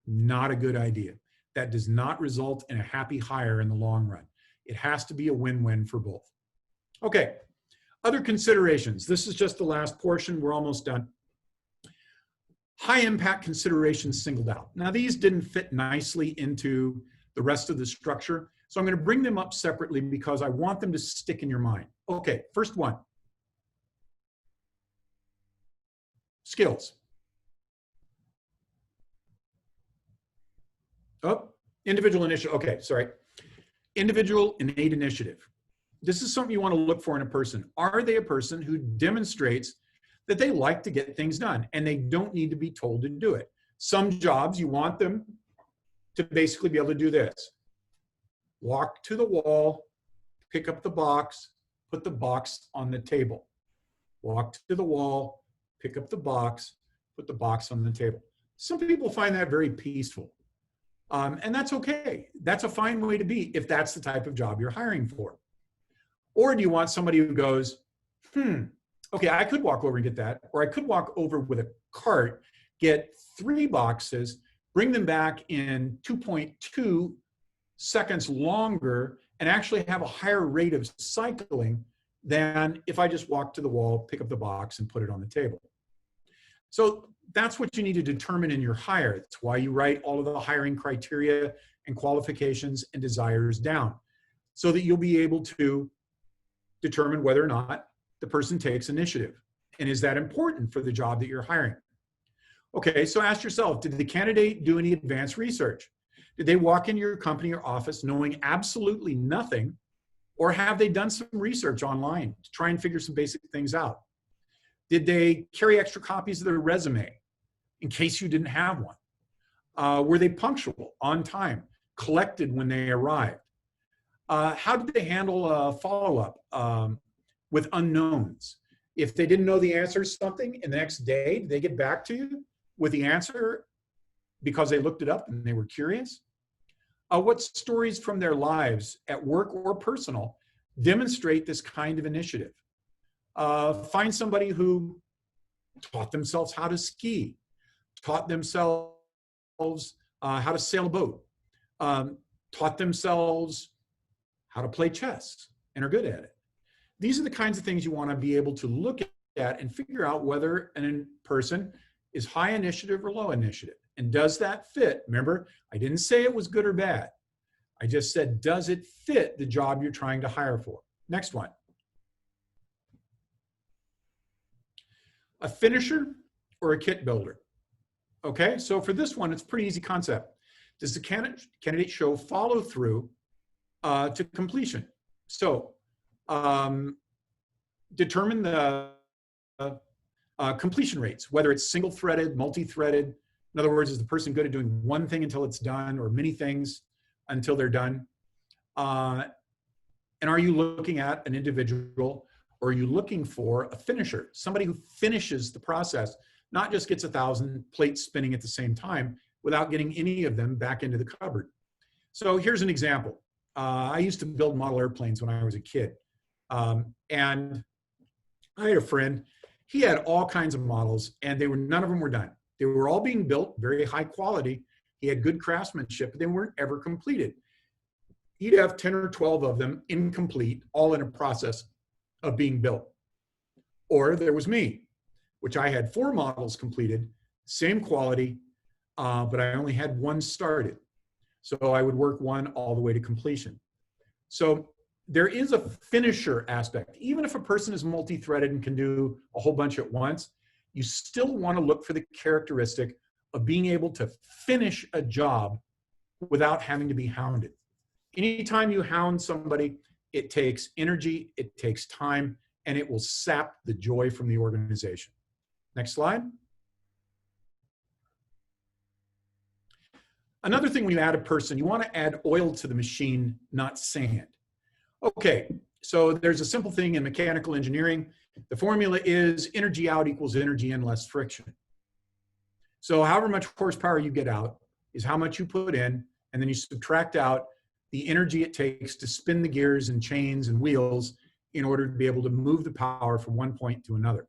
not a good idea. That does not result in a happy hire in the long run. It has to be a win-win for both. Okay, other considerations. This is just the last portion. We're almost done. High impact considerations singled out. Now, these didn't fit nicely into the rest of the structure, so I'm going to bring them up separately because I want them to stick in your mind. Okay, first one. Skills. Oh, individual initiative. Okay, sorry. Individual innate initiative. This is something you want to look for in a person. Are they a person who demonstrates that they like to get things done and they don't need to be told to do it? Some jobs, you want them to basically be able to do this. Walk to the wall, pick up the box, put the box on the table. Walk to the wall, pick up the box, put the box on the table. Some people find that very peaceful. And that's okay. That's a fine way to be if that's the type of job you're hiring for. Or do you want somebody who goes, okay, I could walk over and get that, or I could walk over with a cart, get 3 boxes, bring them back in 2.2 seconds longer, and actually have a higher rate of cycling than if I just walk to the wall, pick up the box, and put it on the table. So that's what you need to determine in your hire. That's why you write all of the hiring criteria and qualifications and desires down, so that you'll be able to determine whether or not the person takes initiative. And is that important for the job that you're hiring? Okay, so ask yourself, did the candidate do any advanced research? Did they walk into your company or office knowing absolutely nothing, or have they done some research online to try and figure some basic things out? Did they carry extra copies of their resume in case you didn't have one? Were they punctual, on time, collected when they arrived? How did they handle a follow-up with unknowns? If they didn't know the answer to something, and the next day, did they get back to you with the answer because they looked it up and they were curious? What stories from their lives at work or personal demonstrate this kind of initiative? Find somebody who taught themselves how to ski, taught themselves how to sail a boat, taught themselves how to play chess and are good at it. These are the kinds of things you want to be able to look at and figure out whether a person is high initiative or low initiative. And does that fit? Remember, I didn't say it was good or bad. I just said, does it fit the job you're trying to hire for? Next one. A finisher or a kit builder? Okay, so for this one, it's a pretty easy concept. Does the candidate show follow through to completion? So determine the completion rates, whether it's single-threaded, multi-threaded. In other words, is the person good at doing one thing until it's done, or many things until they're done? And are you looking at an individual, or are you looking for a finisher, somebody who finishes the process, not just gets 1,000 plates spinning at the same time without getting any of them back into the cupboard? So here's an example. I used to build model airplanes when I was a kid. And I had a friend, he had all kinds of models, and none of them were done. They were all being built, very high quality. He had good craftsmanship, but they weren't ever completed. He'd have 10 or 12 of them incomplete, all in a process of being built. Or there was me, which I had 4 models completed, same quality, but I only had 1 started. So I would work 1 all the way to completion. So there is a finisher aspect. Even if a person is multi-threaded and can do a whole bunch at once, you still want to look for the characteristic of being able to finish a job without having to be hounded. Anytime you hound somebody, it takes energy, it takes time, and it will sap the joy from the organization. Next slide. Another thing when you add a person, you want to add oil to the machine, not sand. Okay, so there's a simple thing in mechanical engineering. The formula is energy out equals energy in less friction. So however much horsepower you get out is how much you put in, and then you subtract out the energy it takes to spin the gears and chains and wheels in order to be able to move the power from one point to another.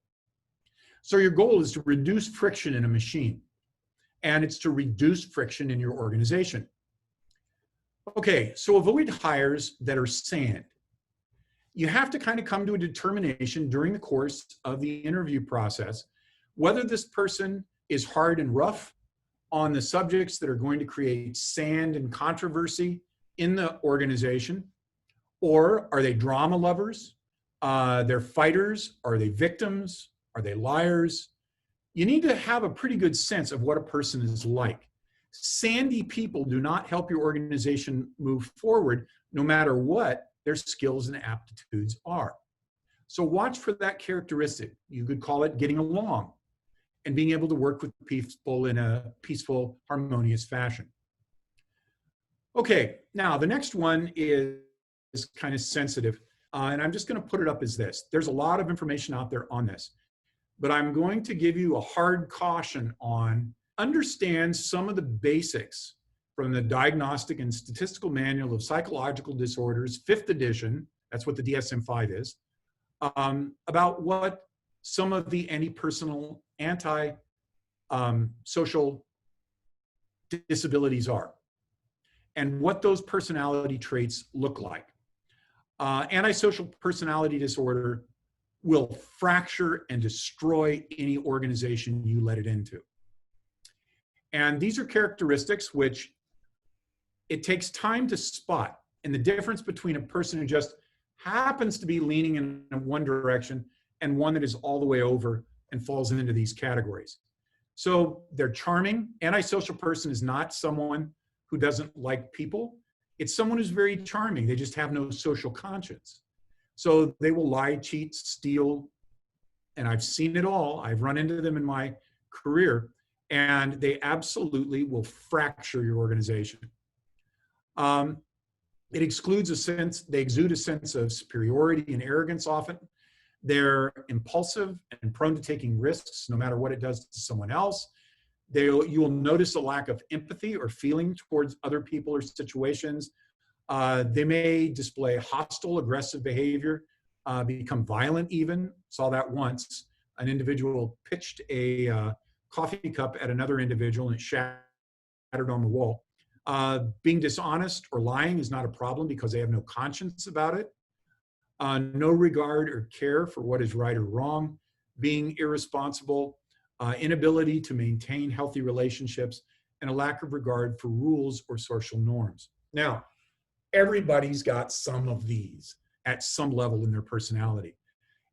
So your goal is to reduce friction in a machine, and it's to reduce friction in your organization. Okay, so avoid hires that are sand. You have to kind of come to a determination during the course of the interview process whether this person is hard and rough on the subjects that are going to create sand and controversy in the organization, or are they drama lovers? They're fighters? Are they victims? Are they liars? You need to have a pretty good sense of what a person is like. Sandy people do not help your organization move forward, no matter what their skills and aptitudes are. So watch for that characteristic. You could call it getting along and being able to work with people in a peaceful, harmonious fashion. Okay, now the next one is kind of sensitive, and I'm just going to put it up as this. There's a lot of information out there on this. but I'm going to give you a hard caution on understand some of the basics from the Diagnostic and Statistical Manual of Psychological Disorders, 5th edition, that's what the DSM-5 is, about what some of the anti-personal, anti-social disabilities are and what those personality traits look like. Antisocial personality disorder will fracture and destroy any organization you let it into. And these are characteristics which it takes time to spot. And the difference between a person who just happens to be leaning in one direction and one that is all the way over and falls into these categories. So they're charming. Antisocial person is not someone who doesn't like people. It's someone who's very charming. They just have no social conscience. So they will lie, cheat, steal, and I've seen it all. I've run into them in my career, and they absolutely will fracture your organization. It excludes a sense, they exude a sense of superiority and arrogance often. They're impulsive and prone to taking risks no matter what it does to someone else. You will notice a lack of empathy or feeling towards other people or situations. They may display hostile, aggressive behavior, become violent even. Saw that once. An individual pitched a coffee cup at another individual and it shattered on the wall. Being dishonest or lying is not a problem because they have no conscience about it. No regard or care for what is right or wrong. Being irresponsible, inability to maintain healthy relationships, and a lack of regard for rules or social norms. Now, everybody's got some of these at some level in their personality.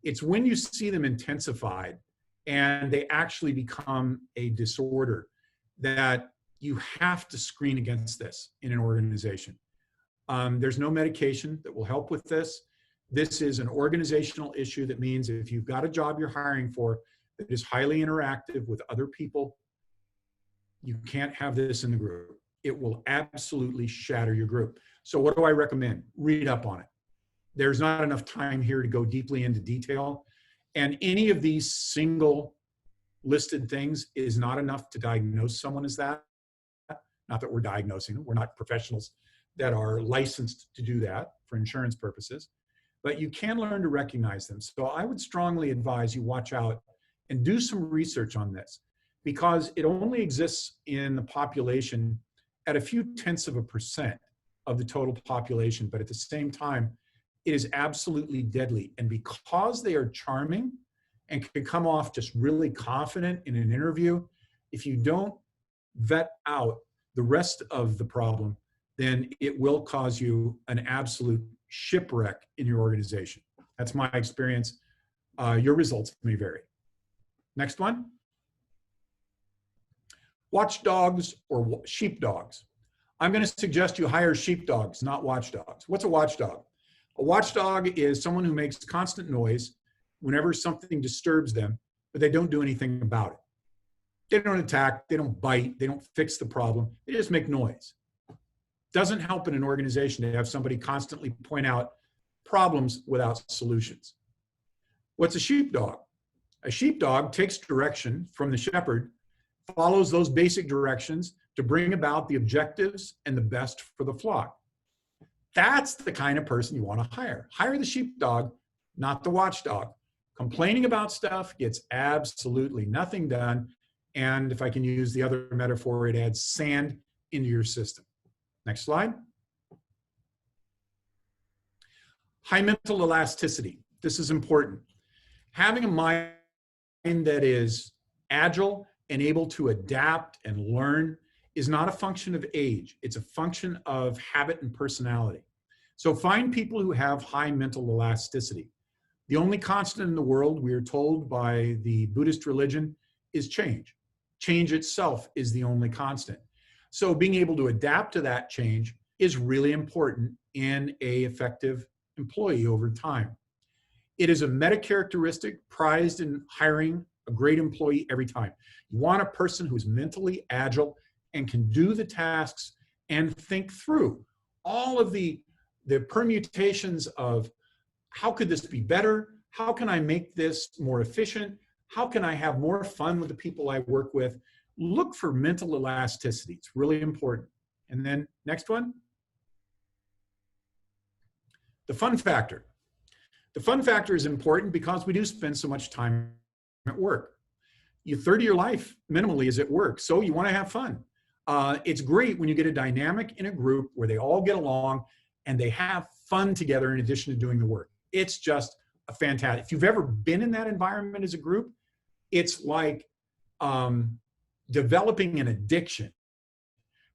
It's when you see them intensified and they actually become a disorder that you have to screen against this in an organization. There's no medication that will help with this. This is an organizational issue that means if you've got a job you're hiring for that is highly interactive with other people, you can't have this in the group. It will absolutely shatter your group. So what do I recommend? Read up on it. There's not enough time here to go deeply into detail. And any of these single listed things is not enough to diagnose someone as that. Not that we're diagnosing them. We're not professionals that are licensed to do that for insurance purposes. But you can learn to recognize them. So I would strongly advise you watch out and do some research on this because it only exists in the population at a few tenths of a % of the total population. But at the same time, it is absolutely deadly. And because they are charming and can come off just really confident in an interview, if you don't vet out the rest of the problem, then it will cause you an absolute shipwreck in your organization. That's my experience. Your results may vary. Next one. Watchdogs or sheepdogs. I'm going to suggest you hire sheepdogs, not watchdogs. What's a watchdog? A watchdog is someone who makes constant noise whenever something disturbs them, but they don't do anything about it. They don't attack, they don't bite, they don't fix the problem, they just make noise. Doesn't help in an organization to have somebody constantly point out problems without solutions. What's a sheepdog? A sheepdog takes direction from the shepherd, follows those basic directions to bring about the objectives and the best for the flock. That's the kind of person you want to hire. Hire the sheepdog, not the watchdog. Complaining about stuff gets absolutely nothing done. And if I can use the other metaphor, it adds sand into your system. Next slide. High mental elasticity. This is important. Having a mind that is agile and able to adapt and learn is not a function of age. It's a function of habit and personality. So find people who have high mental elasticity. The only constant in the world, we are told by the Buddhist religion, is change. Change itself is the only constant. So being able to adapt to that change is really important in an effective employee over time. It is a meta characteristic prized in hiring a great employee every time. You want a person who's mentally agile and can do the tasks and think through all of the permutations of how could this be better? How can I make this more efficient? How can I have more fun with the people I work with? Look for mental elasticity. It's really important. And then next one, the fun factor. The fun factor is important because we do spend so much time at work. A third of your life minimally is at work, so you want to have fun. It's great when you get a dynamic in a group where they all get along and they have fun together in addition to doing the work. It's just a fantastic. If you've ever been in that environment as a group, it's like developing an addiction.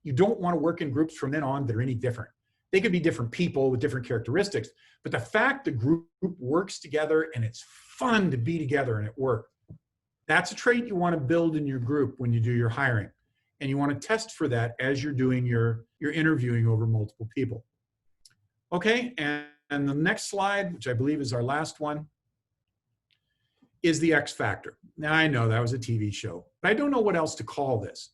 You don't want to work in groups from then on that are any different. They could be different people with different characteristics, but the fact the group works together and it's fun to be together and at work, that's a trait you want to build in your group when you do your hiring. And you want to test for that as you're doing your interviewing over multiple people. Okay, and the next slide, which I believe is our last one, is the X factor. Now, I know that was a TV show, but I don't know what else to call this.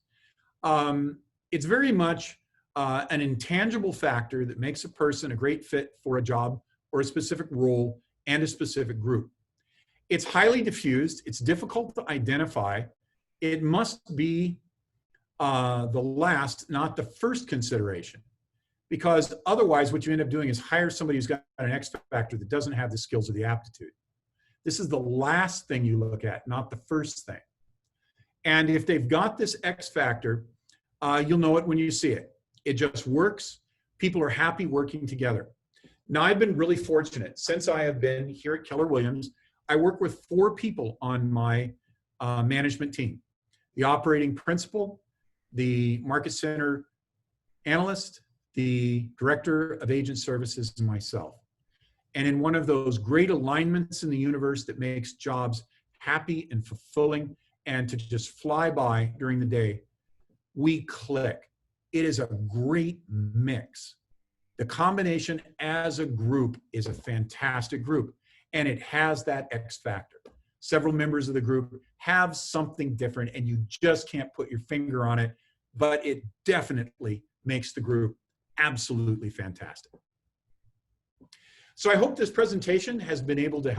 It's very much an intangible factor that makes a person a great fit for a job or a specific role and a specific group. It's highly diffused. It's difficult to identify. It must be the last, not the first consideration, because otherwise what you end up doing is hire somebody who's got an X factor that doesn't have the skills or the aptitude. This is the last thing you look at, not the first thing. And if they've got this X factor, you'll know it when you see it. It just works. People are happy working together. Now, I've been really fortunate. Since I have been here at Keller Williams, I work with 4 people on my management team: the operating principal, the market center analyst, the director of agent services, and myself. And in one of those great alignments in the universe that makes jobs happy and fulfilling and to just fly by during the day, we click. It is a great mix. The combination as a group is a fantastic group, and it has that X factor. Several members of the group have something different, and you just can't put your finger on it, but it definitely makes the group absolutely fantastic. So I hope this presentation has been able to help